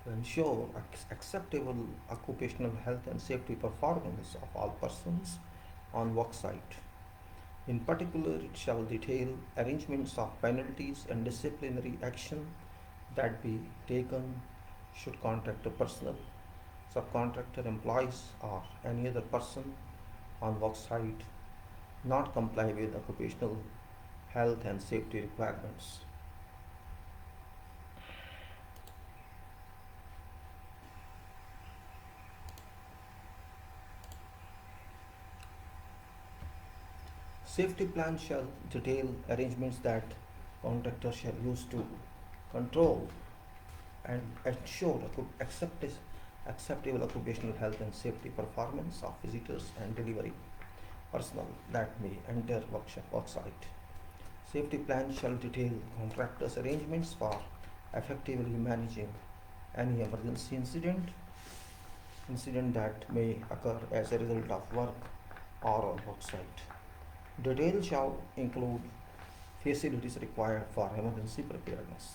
to ensure acceptable occupational health and safety performance of all persons on work site. In particular, it shall detail arrangements of penalties and disciplinary action that be taken should contractor personnel, subcontractor employees, or any other person on work site not comply with occupational health and safety requirements. Safety plan shall detail arrangements that contractors shall use to control and ensure acceptable occupational health and safety performance of visitors and delivery personnel that may enter work site. Safety plan shall detail contractors' arrangements for effectively managing any emergency incident that may occur as a result of work or on work site. Details shall include facilities required for emergency preparedness.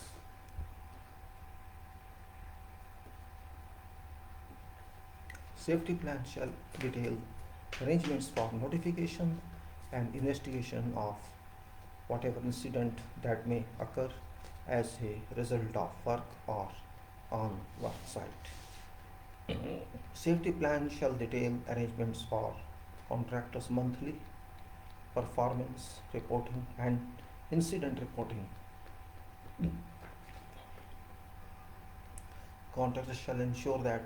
Safety plan shall detail arrangements for notification and investigation of whatever incident that may occur as a result of work or on work site. Safety plan shall detail arrangements for contractors' monthly performance reporting and incident reporting. Contractors shall ensure that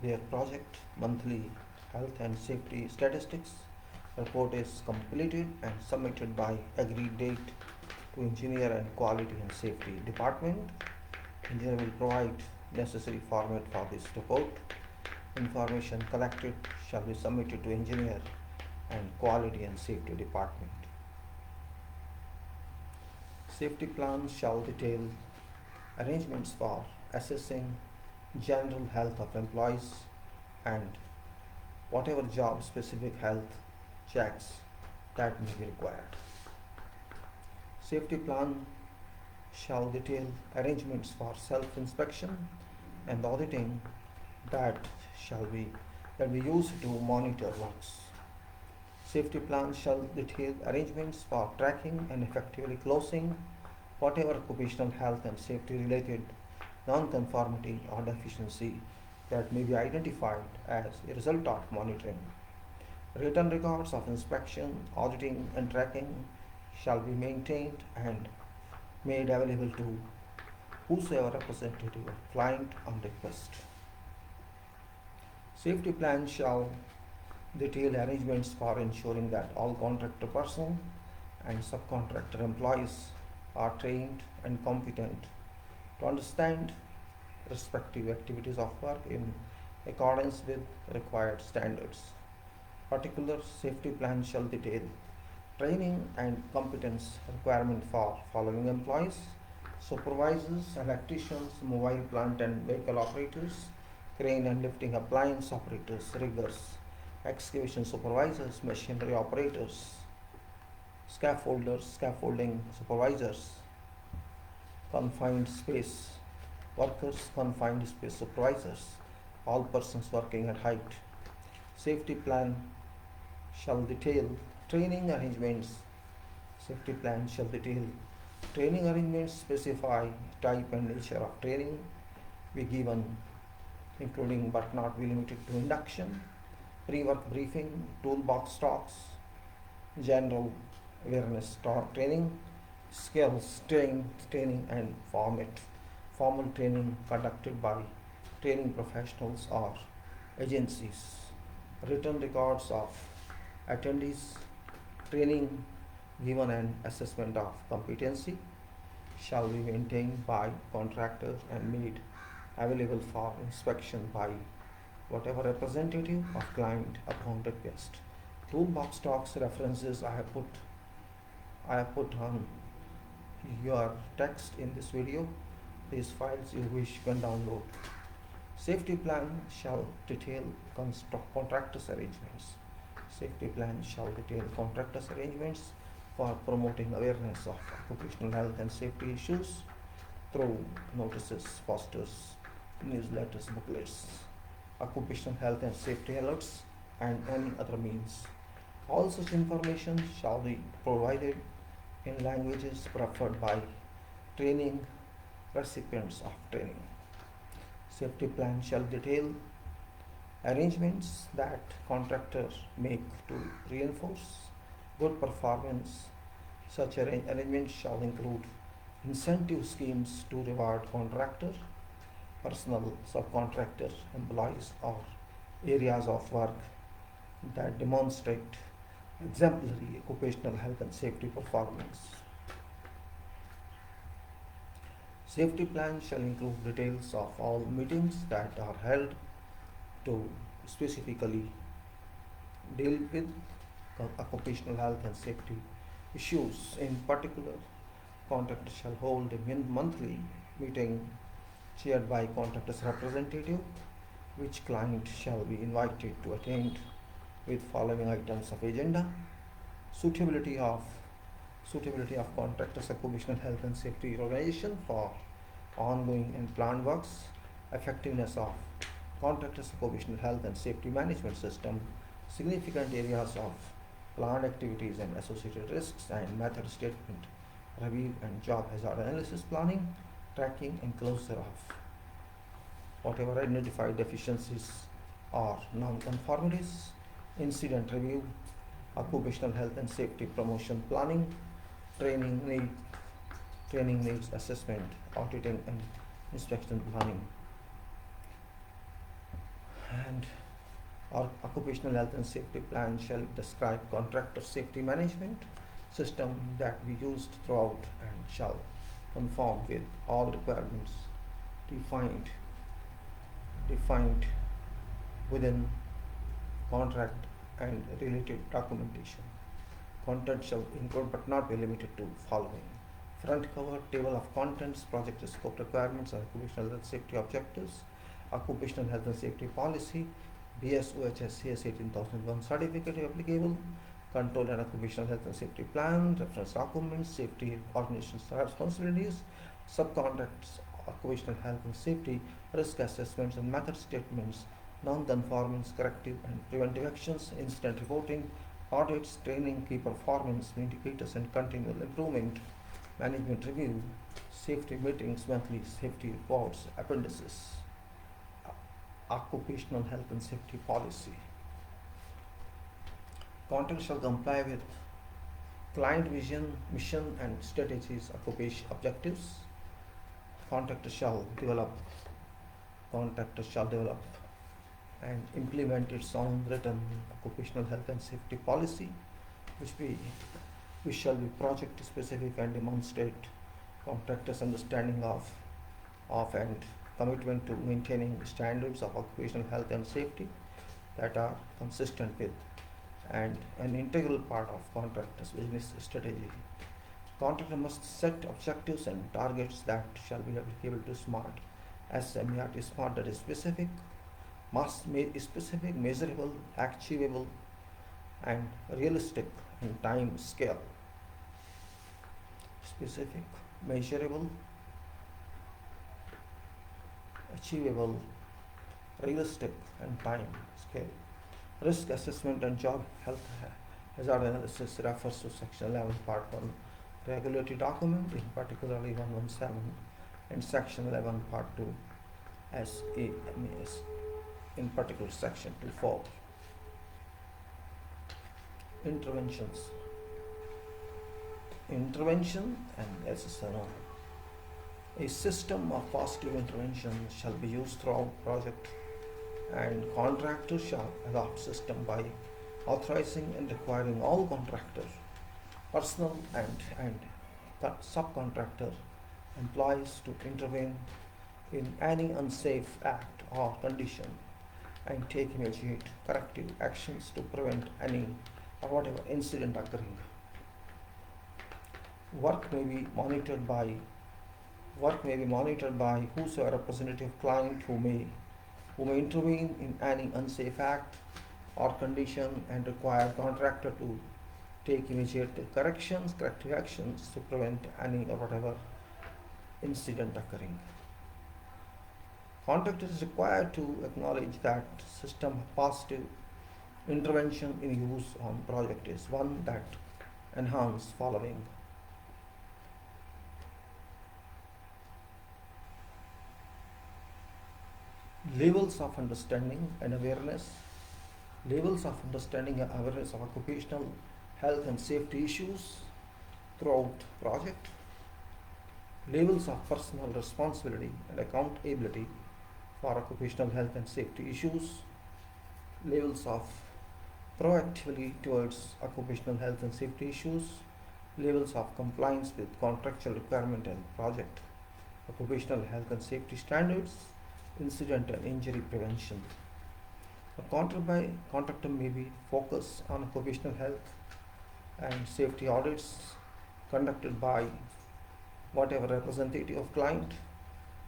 their project monthly health and safety statistics report is completed and submitted by agreed date to engineer and quality and safety department. Engineer will provide necessary format for this report. Information collected shall be submitted to engineer and quality and safety department. Safety plans shall detail arrangements for assessing general health of employees and whatever job specific health checks that may be required. Safety plan shall detail arrangements for self-inspection and auditing that be used to monitor works. Safety plan shall detail arrangements for tracking and effectively closing whatever occupational health and safety related non-conformity or deficiency that may be identified as a result of monitoring. Written records of inspection, auditing, and tracking shall be maintained and made available to whosoever representative of client on request. Safety plan shall detail arrangements for ensuring that all contractor personnel and subcontractor employees are trained and competent to understand respective activities of work in accordance with required standards. Particular safety plan shall detail Training and competence requirement for following employees: supervisors, electricians, mobile plant and vehicle operators, crane and lifting appliance operators, riggers, excavation supervisors, machinery operators, scaffolders, scaffolding supervisors, confined space workers, confined space supervisors, all persons working at height. Safety plan shall detail training arrangements. Safety plan shall detail training arrangements, specify type and nature of training be given, including but not be limited to induction, pre-work briefing, toolbox talks, general awareness talk training, skills training and formal training conducted by training professionals or agencies, written records of attendees training given and assessment of competency shall be maintained by contractor and made available for inspection by whatever representative of client upon request. Toolbox talks references I have put on your text in this video. These files you wish you can download. Safety plan shall detail contractors arrangements. Safety plan shall detail contractors arrangements for promoting awareness of occupational health and safety issues through notices, posters, newsletters, booklets, occupational health and safety alerts, and any other means. All such information shall be provided in languages preferred by training recipients of training. Safety plan shall detail arrangements that contractors make to reinforce good performance. Such arrangements shall include incentive schemes to reward contractor, personnel, subcontractor, employees, or areas of work that demonstrate exemplary occupational health and safety performance. Safety plan shall include details of all meetings that are held to specifically deal with occupational health and safety issues. In particular, contractor shall hold a monthly meeting chaired by contractor's representative, which client shall be invited to attend with following items of agenda: suitability of contractor's occupational health and safety organization for ongoing and planned works, effectiveness of contractor's occupational health and safety management system, significant areas of planned activities and associated risks and method statement, review and job hazard analysis planning, tracking and closure of whatever identified deficiencies or non-conformities, incident review, occupational health and safety promotion planning, training needs assessment, auditing and inspection planning. And our occupational health and safety plan shall describe contractor safety management system that we used throughout and shall conform with all requirements defined within contract and related documentation. Content shall include but not be limited to following: front cover, table of contents, project scope requirements, occupational health and safety objectives, occupational health and safety policy, BSOHS CS 18001 certificate if applicable, control and occupational health and safety plan, reference documents, safety organization responsibilities, subcontracts, occupational health and safety, risk assessments and method statements, non-conformance, corrective and preventive actions, incident reporting, audits, training, key performance indicators and continual improvement, management review, safety meetings, monthly safety reports, appendices, occupational health and safety policy. Contract shall comply with client vision, mission and strategies, occupation objectives. Contractor shall develop and implement its own written occupational health and safety policy, which shall be project specific and demonstrate contractors' understanding of and commitment to maintaining standards of occupational health and safety that are consistent with and an integral part of contractor's business strategy. Contractor must set objectives and targets that shall be applicable to SMART. SMART is SMART, that is specific, specific, measurable, achievable, and realistic in time scale. Specific, measurable, achievable, realistic, and time scale. Risk assessment and job health hazard analysis refers to Section 11, Part 1 regulatory document, in particularly 117, and Section 11, Part 2 SAMAS, in particular Section 24. Interventions. Intervention and SSNO. A system of positive intervention shall be used throughout project, and contractors shall adopt system by authorizing and requiring all contractors, personnel and subcontractor employees to intervene in any unsafe act or condition and take immediate corrective actions to prevent any or whatever incident occurring. Work may be monitored by whosoever representative client who may intervene in any unsafe act or condition and require contractor to take immediate corrective actions to prevent any or whatever incident occurring. Contractor is required to acknowledge that system of positive intervention in use on project is one that enhance following: levels of understanding and awareness. Levels of understanding and awareness of occupational health and safety issues throughout project. Levels of personal responsibility and accountability for occupational health and safety issues. Levels of proactively towards occupational health and safety issues. Levels of compliance with contractual requirement and project occupational health and safety standards. Incident and injury prevention. A contractor may be focused on occupational health and safety audits conducted by whatever representative of client.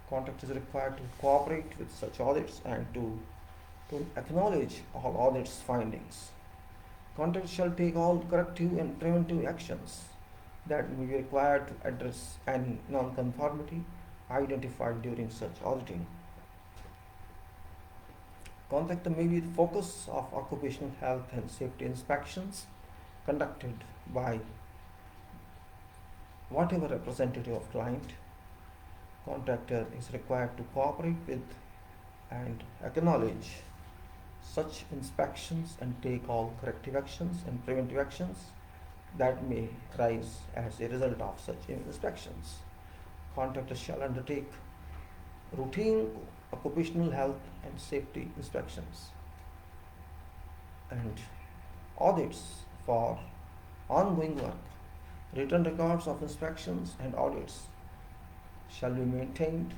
Contractor is required to cooperate with such audits and to acknowledge all audits findings. Contractor shall take all corrective and preventive actions that may be required to address any non-conformity identified during such auditing. Contractor may be the focus of occupational health and safety inspections conducted by whatever representative of client. Contractor is required to cooperate with and acknowledge such inspections and take all corrective actions and preventive actions that may arise as a result of such inspections. Contractor shall undertake routine occupational health and safety inspections and audits for ongoing work. Written records of inspections and audits shall be maintained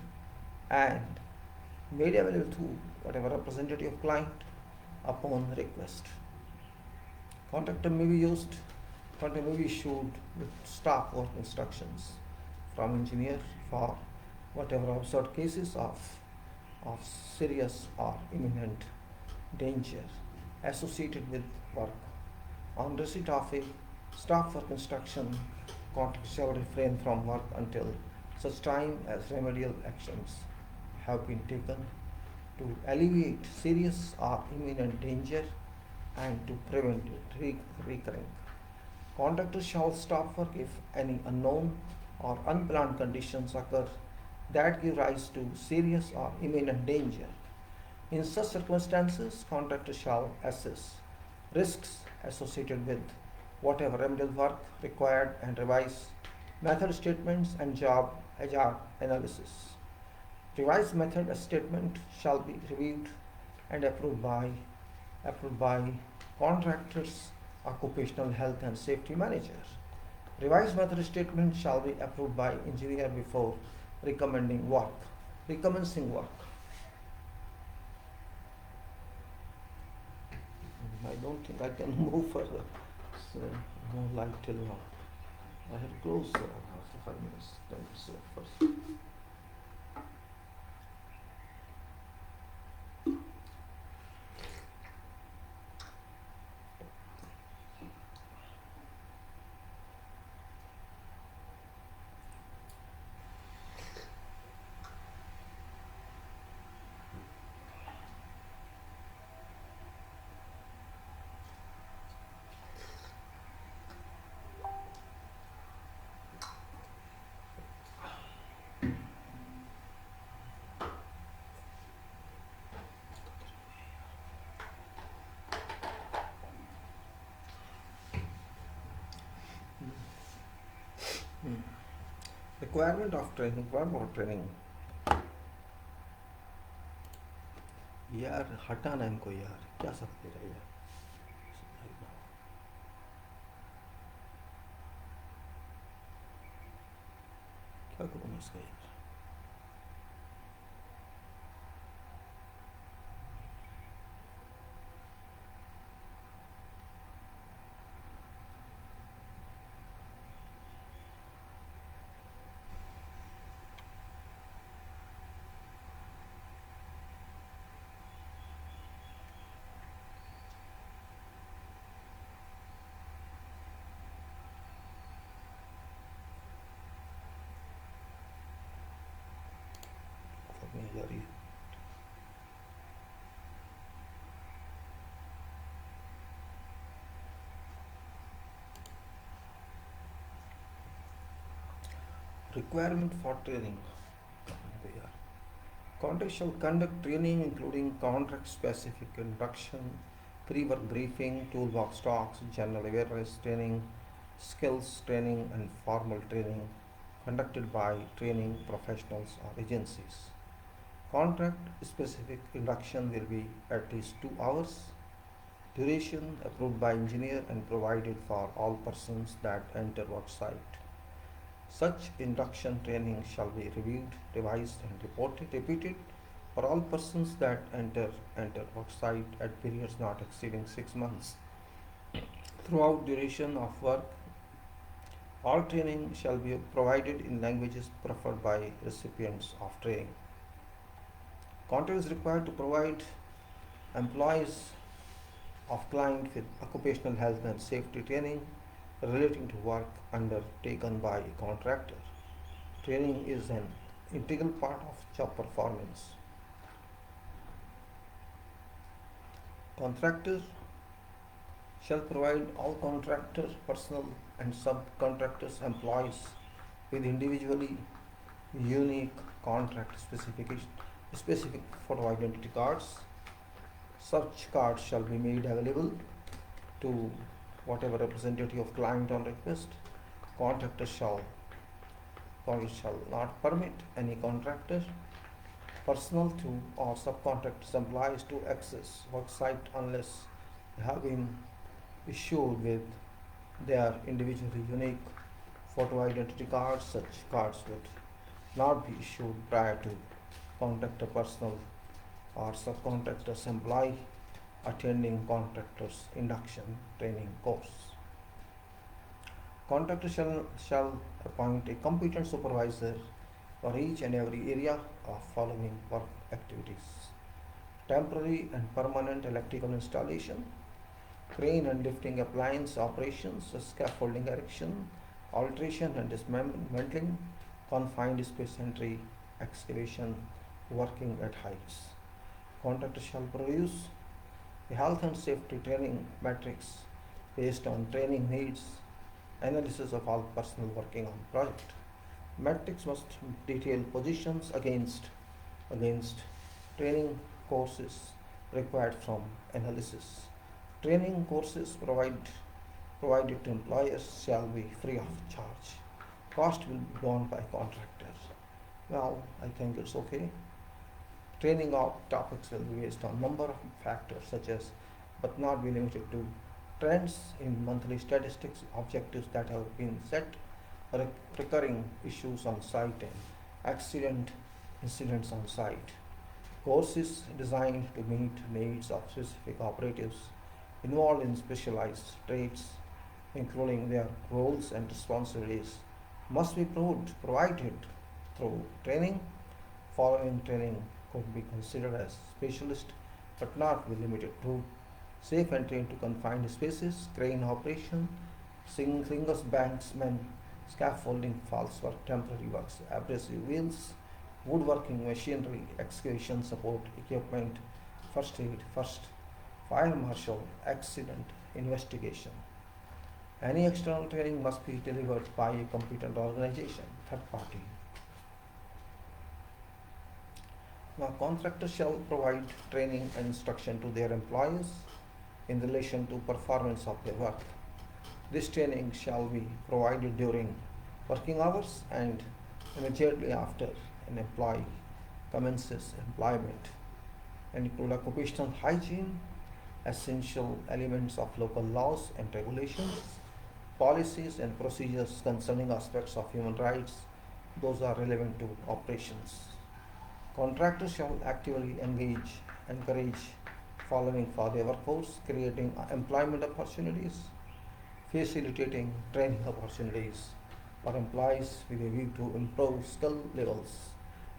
and made available to whatever representative of client upon request. Contractor may be issued with staff work instructions from engineer for whatever observed cases of serious or imminent danger associated with work. On receipt of a staff work instruction, contractor shall refrain from work until such time as remedial actions have been taken to alleviate serious or imminent danger and to prevent it recurring. Contractor shall stop work if any unknown or unplanned conditions occur that give rise to serious or imminent danger. In such circumstances, contractor shall assess risks associated with whatever remedial work required and revise method statements and job hazard analysis. Revised method statement shall be reviewed and approved by contractor's occupational health and safety manager. Revised method statement shall be approved by engineer before recommencing work. My don't think I can move further. So, no light till now. I have closed after 5 minutes, 10 minutes first. Requirement of training, what about training? यार हटाना इनको यार, क्या सब दे रहे यार, क्या करूँ मैं इसका यार? जा रही है। Requirement for training. Contract shall conduct training including contract specific induction, pre-work briefing, toolbox talks, general awareness training, skills training and formal training conducted by training professionals or agencies. Contract specific induction will be at least 2 hours. Duration approved by engineer and provided for all persons that enter work site. Such induction training shall be reviewed, revised and repeated for all persons that enter work site at periods not exceeding 6 months. Throughout duration of work, all training shall be provided in languages preferred by recipients of training. Contract is required to provide employees of client with occupational health and safety training relating to work undertaken by a contractor. Training is an integral part of job performance. Contractors shall provide all contractor personnel and subcontractors employees with individually unique contract specific photo identity cards. Such cards shall be made available to whatever representative of client on request. Contractor shall not permit any contractor, personnel to or subcontractors employees to access work site unless they have been issued with their individually unique photo identity cards. Such cards would not be issued prior to contractor personnel or subcontractors employee attending contractor's induction training course. Contractor shall appoint a competent supervisor for each and every area of following work activities: temporary and permanent electrical installation, crane and lifting appliance operations, scaffolding erection, alteration and dismantling, confined space entry, excavation, working at heights. Contractor shall produce a health and safety training matrix based on training needs, analysis of all personnel working on project. Matrix must detail positions against training courses required from analysis. Training courses provided to employers shall be free of charge. Cost will be borne by contractors. Well, I think it's okay. Training of topics will be based on number of factors such as, but not be limited to, trends in monthly statistics, objectives that have been set, recurring issues on site and incidents on site. Courses designed to meet needs of specific operatives involved in specialized trades, including their roles and responsibilities, must be provided through training. Following training could be considered as specialist but not be limited to safe entry into confined spaces, crane operation, slingers, banksmen, scaffolding, false work, temporary works, abrasive wheels, woodworking machinery, excavation support equipment, first aid, first fire marshal, accident investigation. Any external training must be delivered by a competent organization, third party. Now, contractors shall provide training and instruction to their employees in relation to performance of their work. This training shall be provided during working hours and immediately after an employee commences employment and include occupational hygiene, essential elements of local laws and regulations, policies and procedures concerning aspects of human rights, those are relevant to operations. Contractors shall actively encourage following for their workforce, creating employment opportunities, facilitating training opportunities for employees with a view to improve skill levels,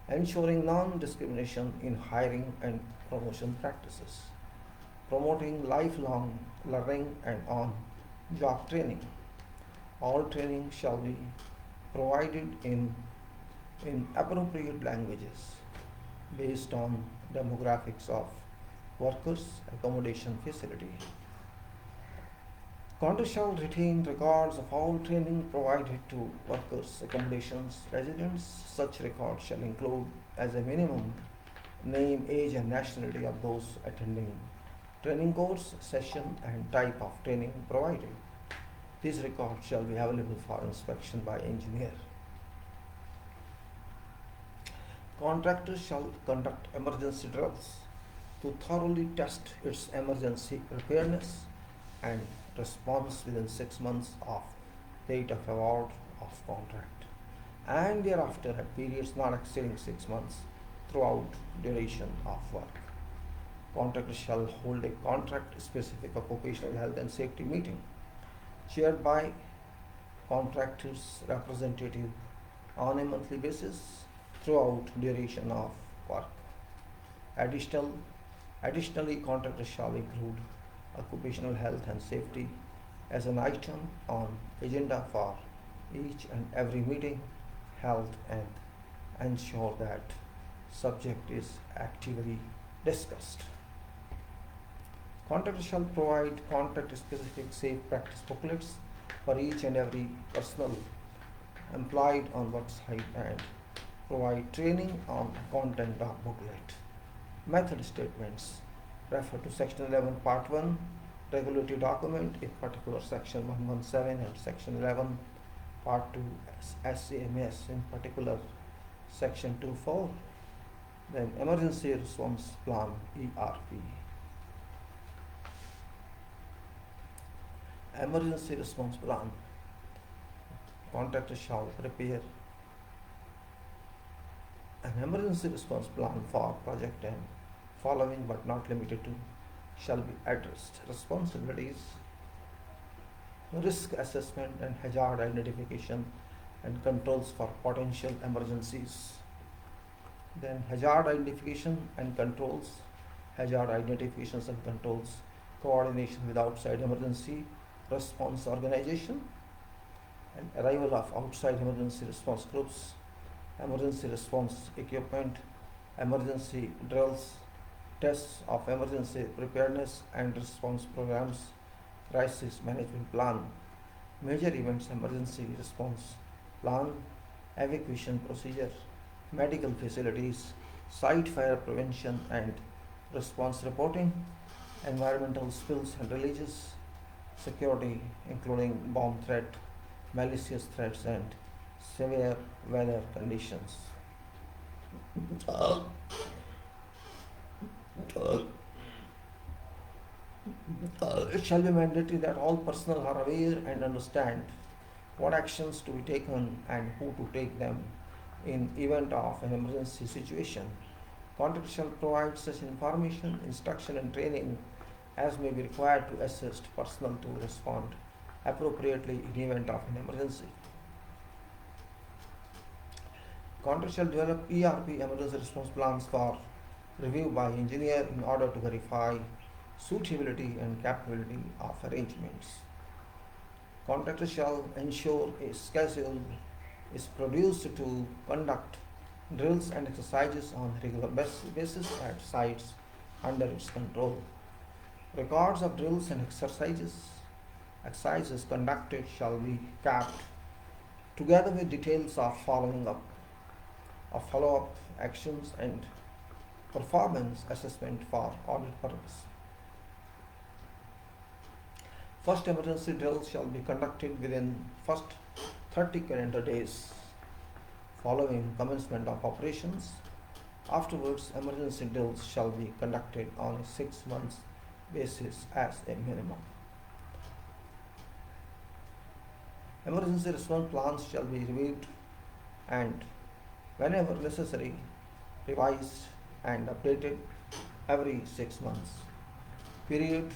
ensuring non-discrimination in hiring and promotion practices, promoting lifelong learning and on-job training. All training shall be provided in appropriate languages based on demographics of workers' accommodation facility. Contractors shall retain records of all training provided to workers' accommodations residents. Such records shall include, as a minimum, name, age, and nationality of those attending training course, session, and type of training provided. These records shall be available for inspection by engineer. Contractors shall conduct emergency drills to thoroughly test its emergency preparedness and response within 6 months of date of award of contract and thereafter at periods not exceeding 6 months throughout duration of work. Contractors shall hold a contract specific occupational health and safety meeting chaired by contractors representative on a monthly basis throughout duration of work. Additionally, contractors shall include occupational health and safety as an item on agenda for each and every meeting held and ensure that subject is actively discussed. Contractors shall provide contract-specific safe practice booklets for each and every personnel employed on work site and provide training on content of booklet. Method statements refer to Section 11 Part 1 regulatory document, in particular Section 117 and Section 11 Part 2 SAMS, in particular Section 24, then Emergency Response Plan ERP. Emergency Response Plan. Contractor shall prepare an emergency response plan for project and following but not limited to shall be addressed. Responsibilities, risk assessment and hazard identification and controls for potential emergencies. Then hazard identification and controls, hazard identifications and controls, coordination with outside emergency response organization and arrival of outside emergency response groups, emergency response equipment, emergency drills, tests of emergency preparedness and response programs, crisis management plan, major events emergency response plan, evacuation procedure, medical facilities, site fire prevention and response reporting, environmental spills and releases, security including bomb threat, malicious threats and severe weather conditions. It shall be mandatory that all personnel are aware and understand what actions to be taken and who to take them in event of an emergency situation. Contractor shall provide such information, instruction and training as may be required to assist personnel to respond appropriately in event of an emergency. Contractor shall develop ERP emergency response plans for review by engineer in order to verify suitability and capability of arrangements. Contractor shall ensure a schedule is produced to conduct drills and exercises on a regular basis at sites under its control. Records of drills and exercises conducted shall be kept together with details of follow-up actions and performance assessment for audit purpose. First emergency drills shall be conducted within first 30 calendar days following commencement of operations. Afterwards, emergency drills shall be conducted on a 6 months basis as a minimum. Emergency response plans shall be reviewed and, whenever necessary, revised and updated every 6 months. Periodic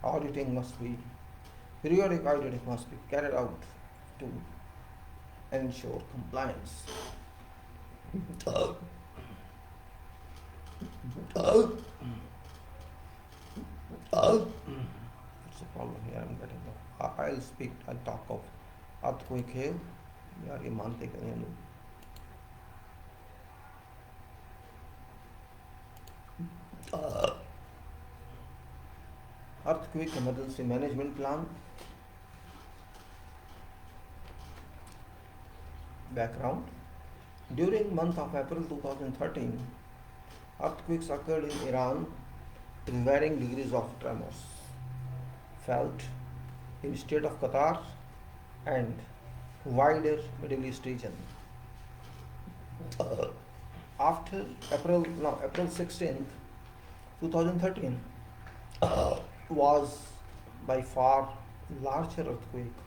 auditing must be carried out to ensure compliance. It's a problem here. I'm getting. I'll talk of earthquake here. यार ये मानते क्यों नहीं लोग? Earthquake emergency management plan. Background. During month of April 2013, earthquakes occurred in Iran with varying degrees of tremors felt in state of Qatar and wider Middle East region. After April 16th, 2013 was by far larger earthquake,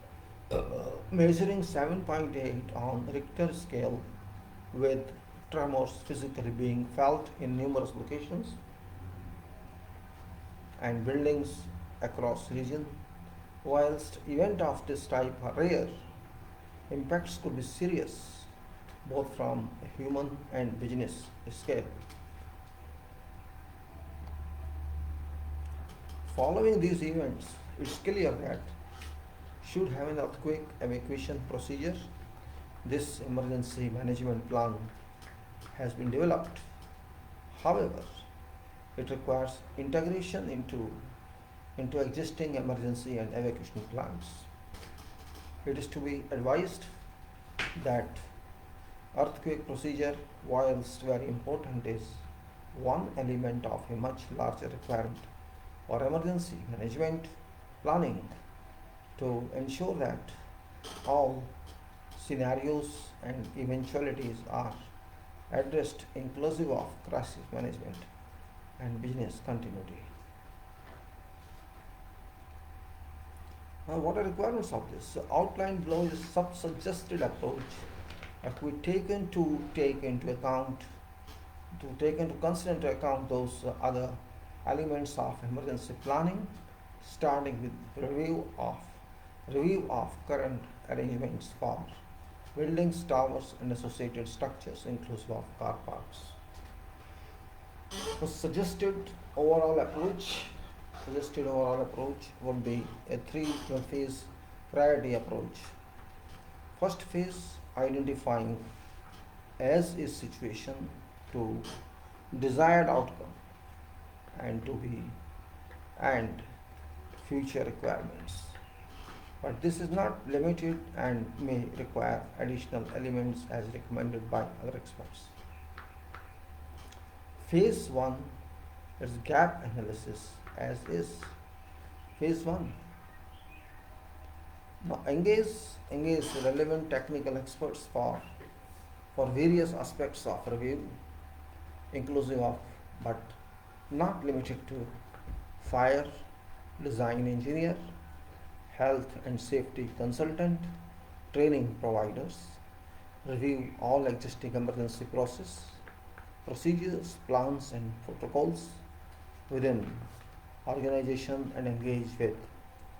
measuring 7.8 on Richter scale, with tremors physically being felt in numerous locations and buildings across region. Whilst events of this type are rare, impacts could be serious both from a human and business scale. Following these events, it's clear that should have an earthquake evacuation procedure, this emergency management plan has been developed. However, it requires integration into existing emergency and evacuation plans. It is to be advised that earthquake procedure, whilst very important, is one element of a much larger requirement for emergency management planning to ensure that all scenarios and eventualities are addressed inclusive of crisis management and business continuity. Now, what are requirements of this? The outlined below is a suggested approach that we take into consider those other elements of emergency planning, starting with review of current arrangements for buildings, towers, and associated structures, inclusive of car parks. The suggested overall approach would be a 3-phase priority approach. First phase, identifying as is situation to desired outcome and future requirements. But this is not limited and may require additional elements as recommended by other experts. Phase 1 is gap analysis as is. Phase 1. Now engage relevant technical experts for various aspects of review, inclusive of but not limited to fire, design engineer, health and safety consultant, training providers. Review all existing emergency procedures, plans and protocols within organization and engage with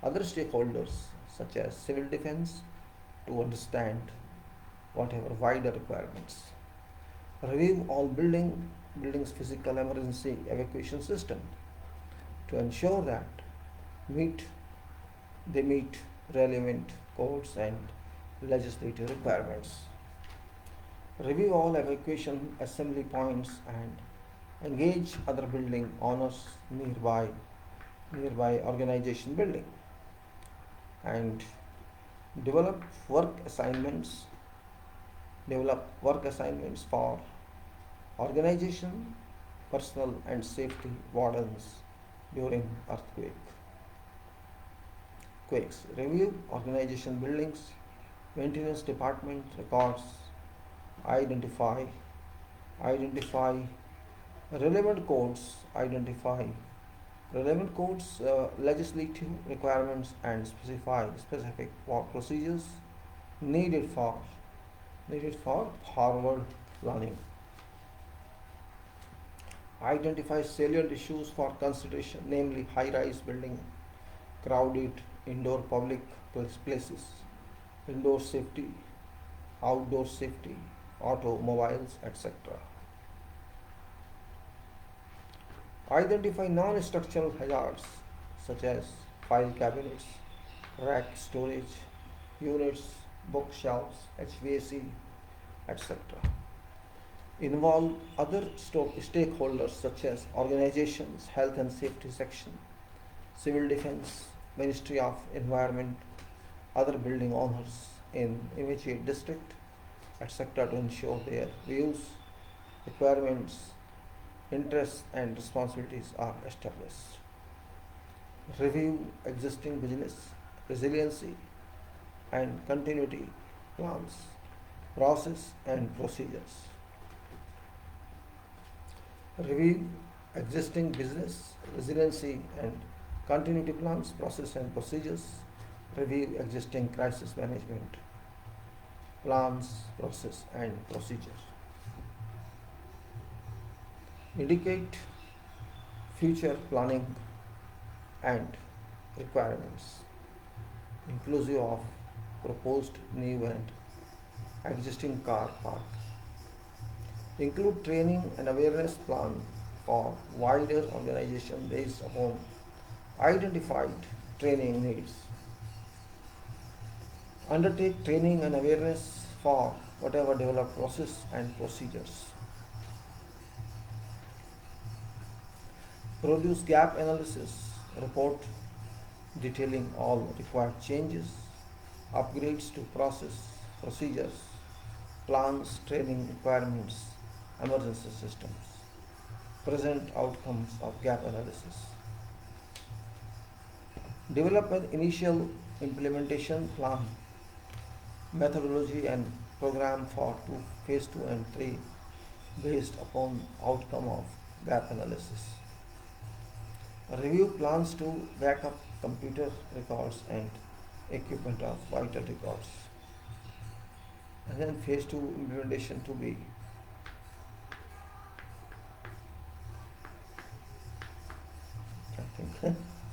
other stakeholders such as civil defense to understand whatever wider requirements. Review all buildings physical emergency evacuation system to ensure that meet they meet relevant codes and legislative requirements. Review all evacuation assembly points and engage other building owners nearby organization building, and develop work assignments develop work assignments for organization personnel and safety wardens during quakes. Review organization buildings maintenance department records. Identify relevant codes, legislative requirements, and specify specific work procedures needed for forward planning. Identify salient issues for consideration, namely high-rise building, crowded indoor public places, indoor safety, outdoor safety, automobiles, etc. Identify non-structural hazards such as file cabinets, rack storage units, bookshelves, HVAC, etc. Involve other stakeholders such as organizations, health and safety section, civil defense, Ministry of Environment, other building owners in immediate district, etc. to ensure their views, requirements, interests and responsibilities are established. Review existing business resiliency and continuity plans, process and procedures. Review existing business resiliency and continuity plans, process and procedures. Review existing crisis management plans, process and procedures. Indicate future planning and requirements inclusive of proposed new and existing car park. Include training and awareness plan for wider organization based upon identified training needs. Undertake training and awareness for whatever developed process and procedures. Produce gap analysis report detailing all required changes, upgrades to process, procedures, plans, training requirements, emergency systems. Present outcomes of gap analysis. Develop an initial implementation plan, methodology and program for phase 2 and 3 based upon outcome of gap analysis. Review plans to back up computer records and equipment of vital records. And then phase 2 implementation to be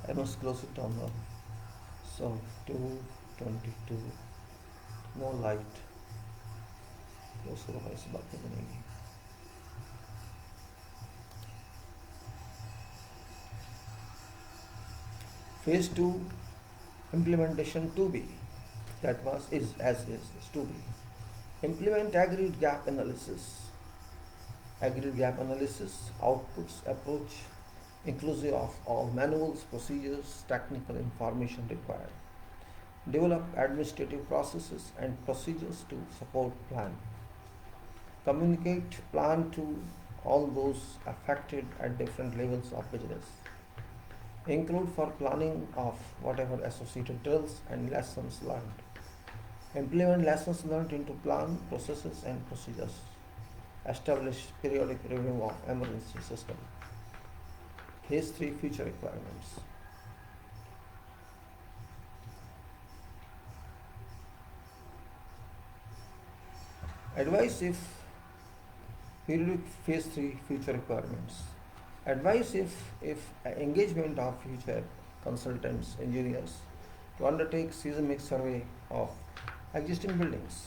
I must close it down now. So 222 no light close otherwise बाकी बनेगी. Phase 2 implementation 2B, that was is 2B. Implement agreed gap analysis. Agreed gap analysis outputs approach inclusive of all manuals, procedures, technical information required. Develop administrative processes and procedures to support plan. Communicate plan to all those affected at different levels of business. Include for planning of whatever associated drills and lessons learned. Implement lessons learned into plan, processes and procedures. Establish periodic review of emergency system. Phase 3 future requirements. Advice if periodic phase 3 future requirements. Advice if engagement of future consultants, engineers to undertake seismic survey of existing buildings,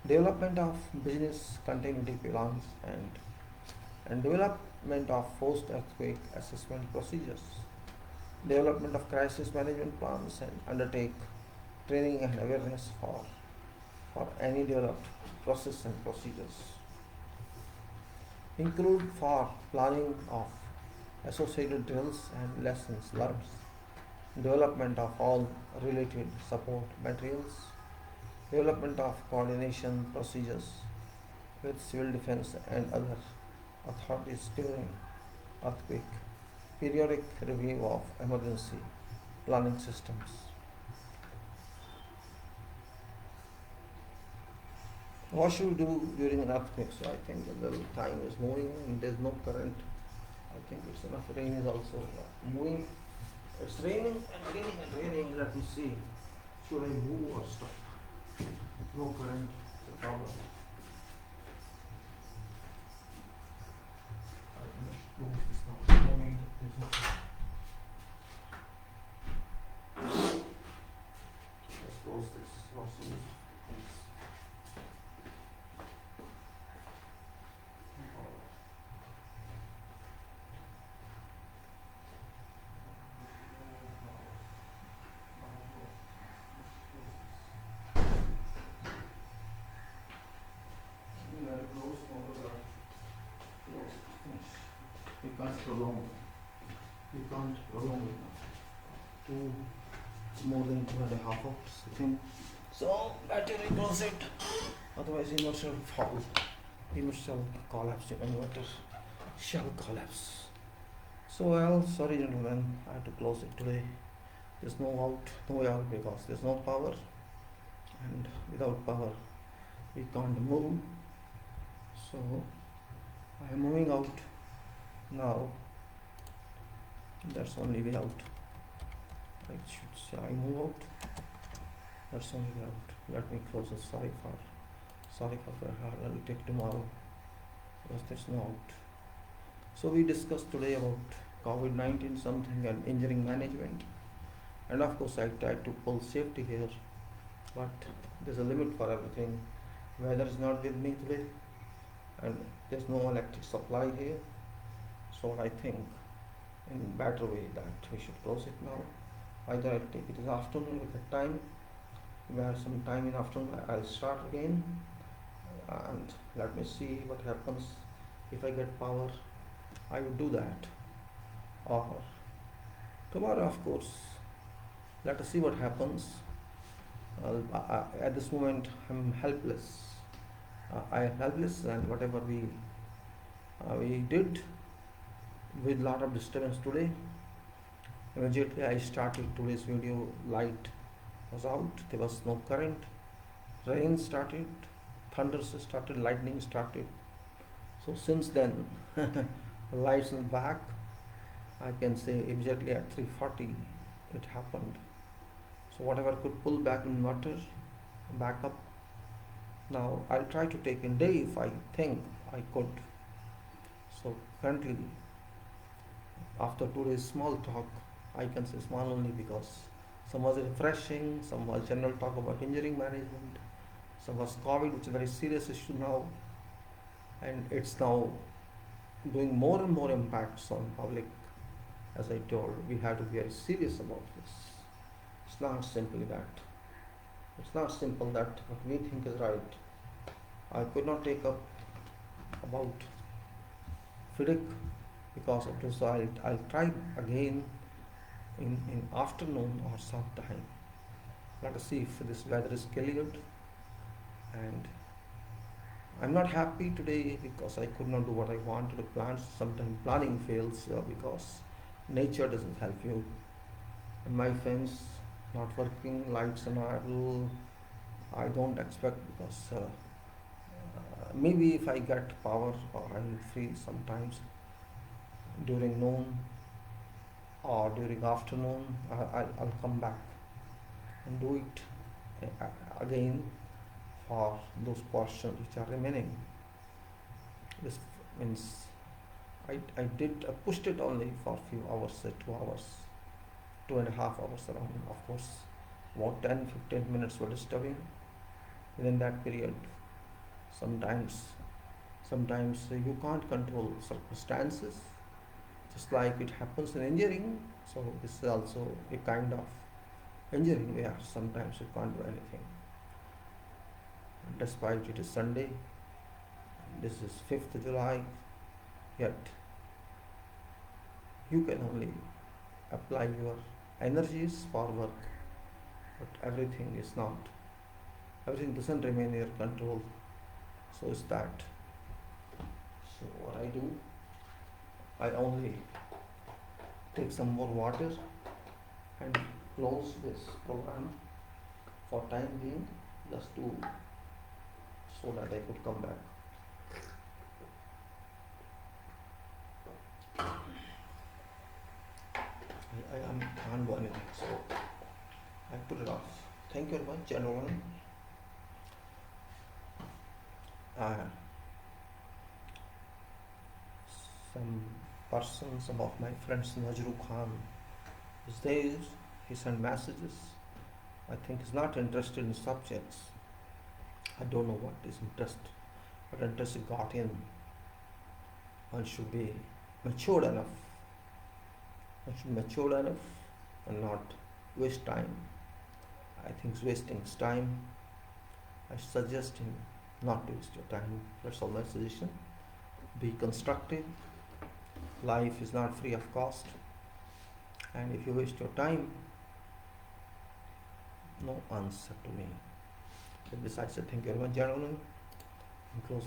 development of business continuity plans, and development of post-earthquake assessment procedures, development of crisis management plans, and undertake training and awareness for any developed process and procedures. Include for planning of associated drills and lessons learned, development of all related support materials, development of coordination procedures with civil defense and other authorities during earthquake, periodic review of emergency planning systems. What should we do during an earthquake? So I think the time is moving and there's no current. I think it's enough. Rain is also moving. It's raining and raining and raining. Let me see. Should I move or stop? No current. The problem. I must move this now. No need. There's no. Let's close this. What's the use? We can't prolong it to more than 2.5 hours, I think. So better we close it, otherwise inverter will fall. Inverter shall collapse, inverter shall collapse. So well, sorry gentlemen, I have to close it today. There's no way out because there's no power, and without power we can't move. So I am moving out now. That's only way out. I should say I move out. That's only way out. Let me close it. Sorry for I will take tomorrow because there's no out. So we discussed today about COVID-19 something and engineering management, and of course I tried to pull safety here, but there's a limit for everything. Weather is not with me today, and there's no electric supply here. So I think in better way that we should close it now. Either I'll take it in the afternoon with the time. If I have some time in afternoon, I'll start again and let me see what happens. If I get power, I will do that. Or tomorrow, of course, let us see what happens. At this moment, I'm helpless. I am helpless, and whatever we did with lot of disturbance today. Immediately I started today's video, light was out, there was no current, rain started, thunder started, lightning started. So since then, lights are back. I can say immediately at 3:40 it happened. So whatever could pull back inverter, back up. Now I'll try to take in day if I think I could. So currently, after today's small talk, I can say small only because some was refreshing, some was general talk about engineering management, some was COVID, which is a very serious issue now, and it's now doing more and more impacts on public. As I told, we have to be very serious about this. It's not simply that. It's not simple that what we think is right. I could not take up about FIDIC because of this, so I'll try again in afternoon or sometime. Let us see if this weather is cleared. And I'm not happy today because I could not do what I wanted to plan. Sometimes planning fails because nature doesn't help you. And my fence not working, lights are idle. I don't expect because maybe if I get power or I'm free sometimes during noon or during afternoon, I'll come back and do it again for those portions which are remaining. This means I did, I pushed it only for a few hours, 2 hours, 2.5 hours around. Of course, about 10-15 minutes were disturbing within that period. Sometimes, sometimes you can't control circumstances, just like it happens in engineering. So this is also a kind of engineering where sometimes you can't do anything. And despite it is Sunday, this is 5th July, yet you can only apply your energies for work, but everything is not, everything doesn't remain in your control. So is that. So what I do, I only take some more water and close this program for time being, just to, so that I could come back. I can't do anything, so I put it off. Thank you very much, gentlemen. Some person, some of my friends, Najru Khan, is there. He sent messages. I think he's not interested in subjects. I don't know what his interest, but interest he got in. One should be matured enough. One should be matured enough and not waste time. I think he's wasting his time. I suggest him not to waste your time. That's all my suggestion. Be constructive. Life is not free of cost. And if you waste your time, no answer to me. With this I say thank you very much, gentlemen. In closing.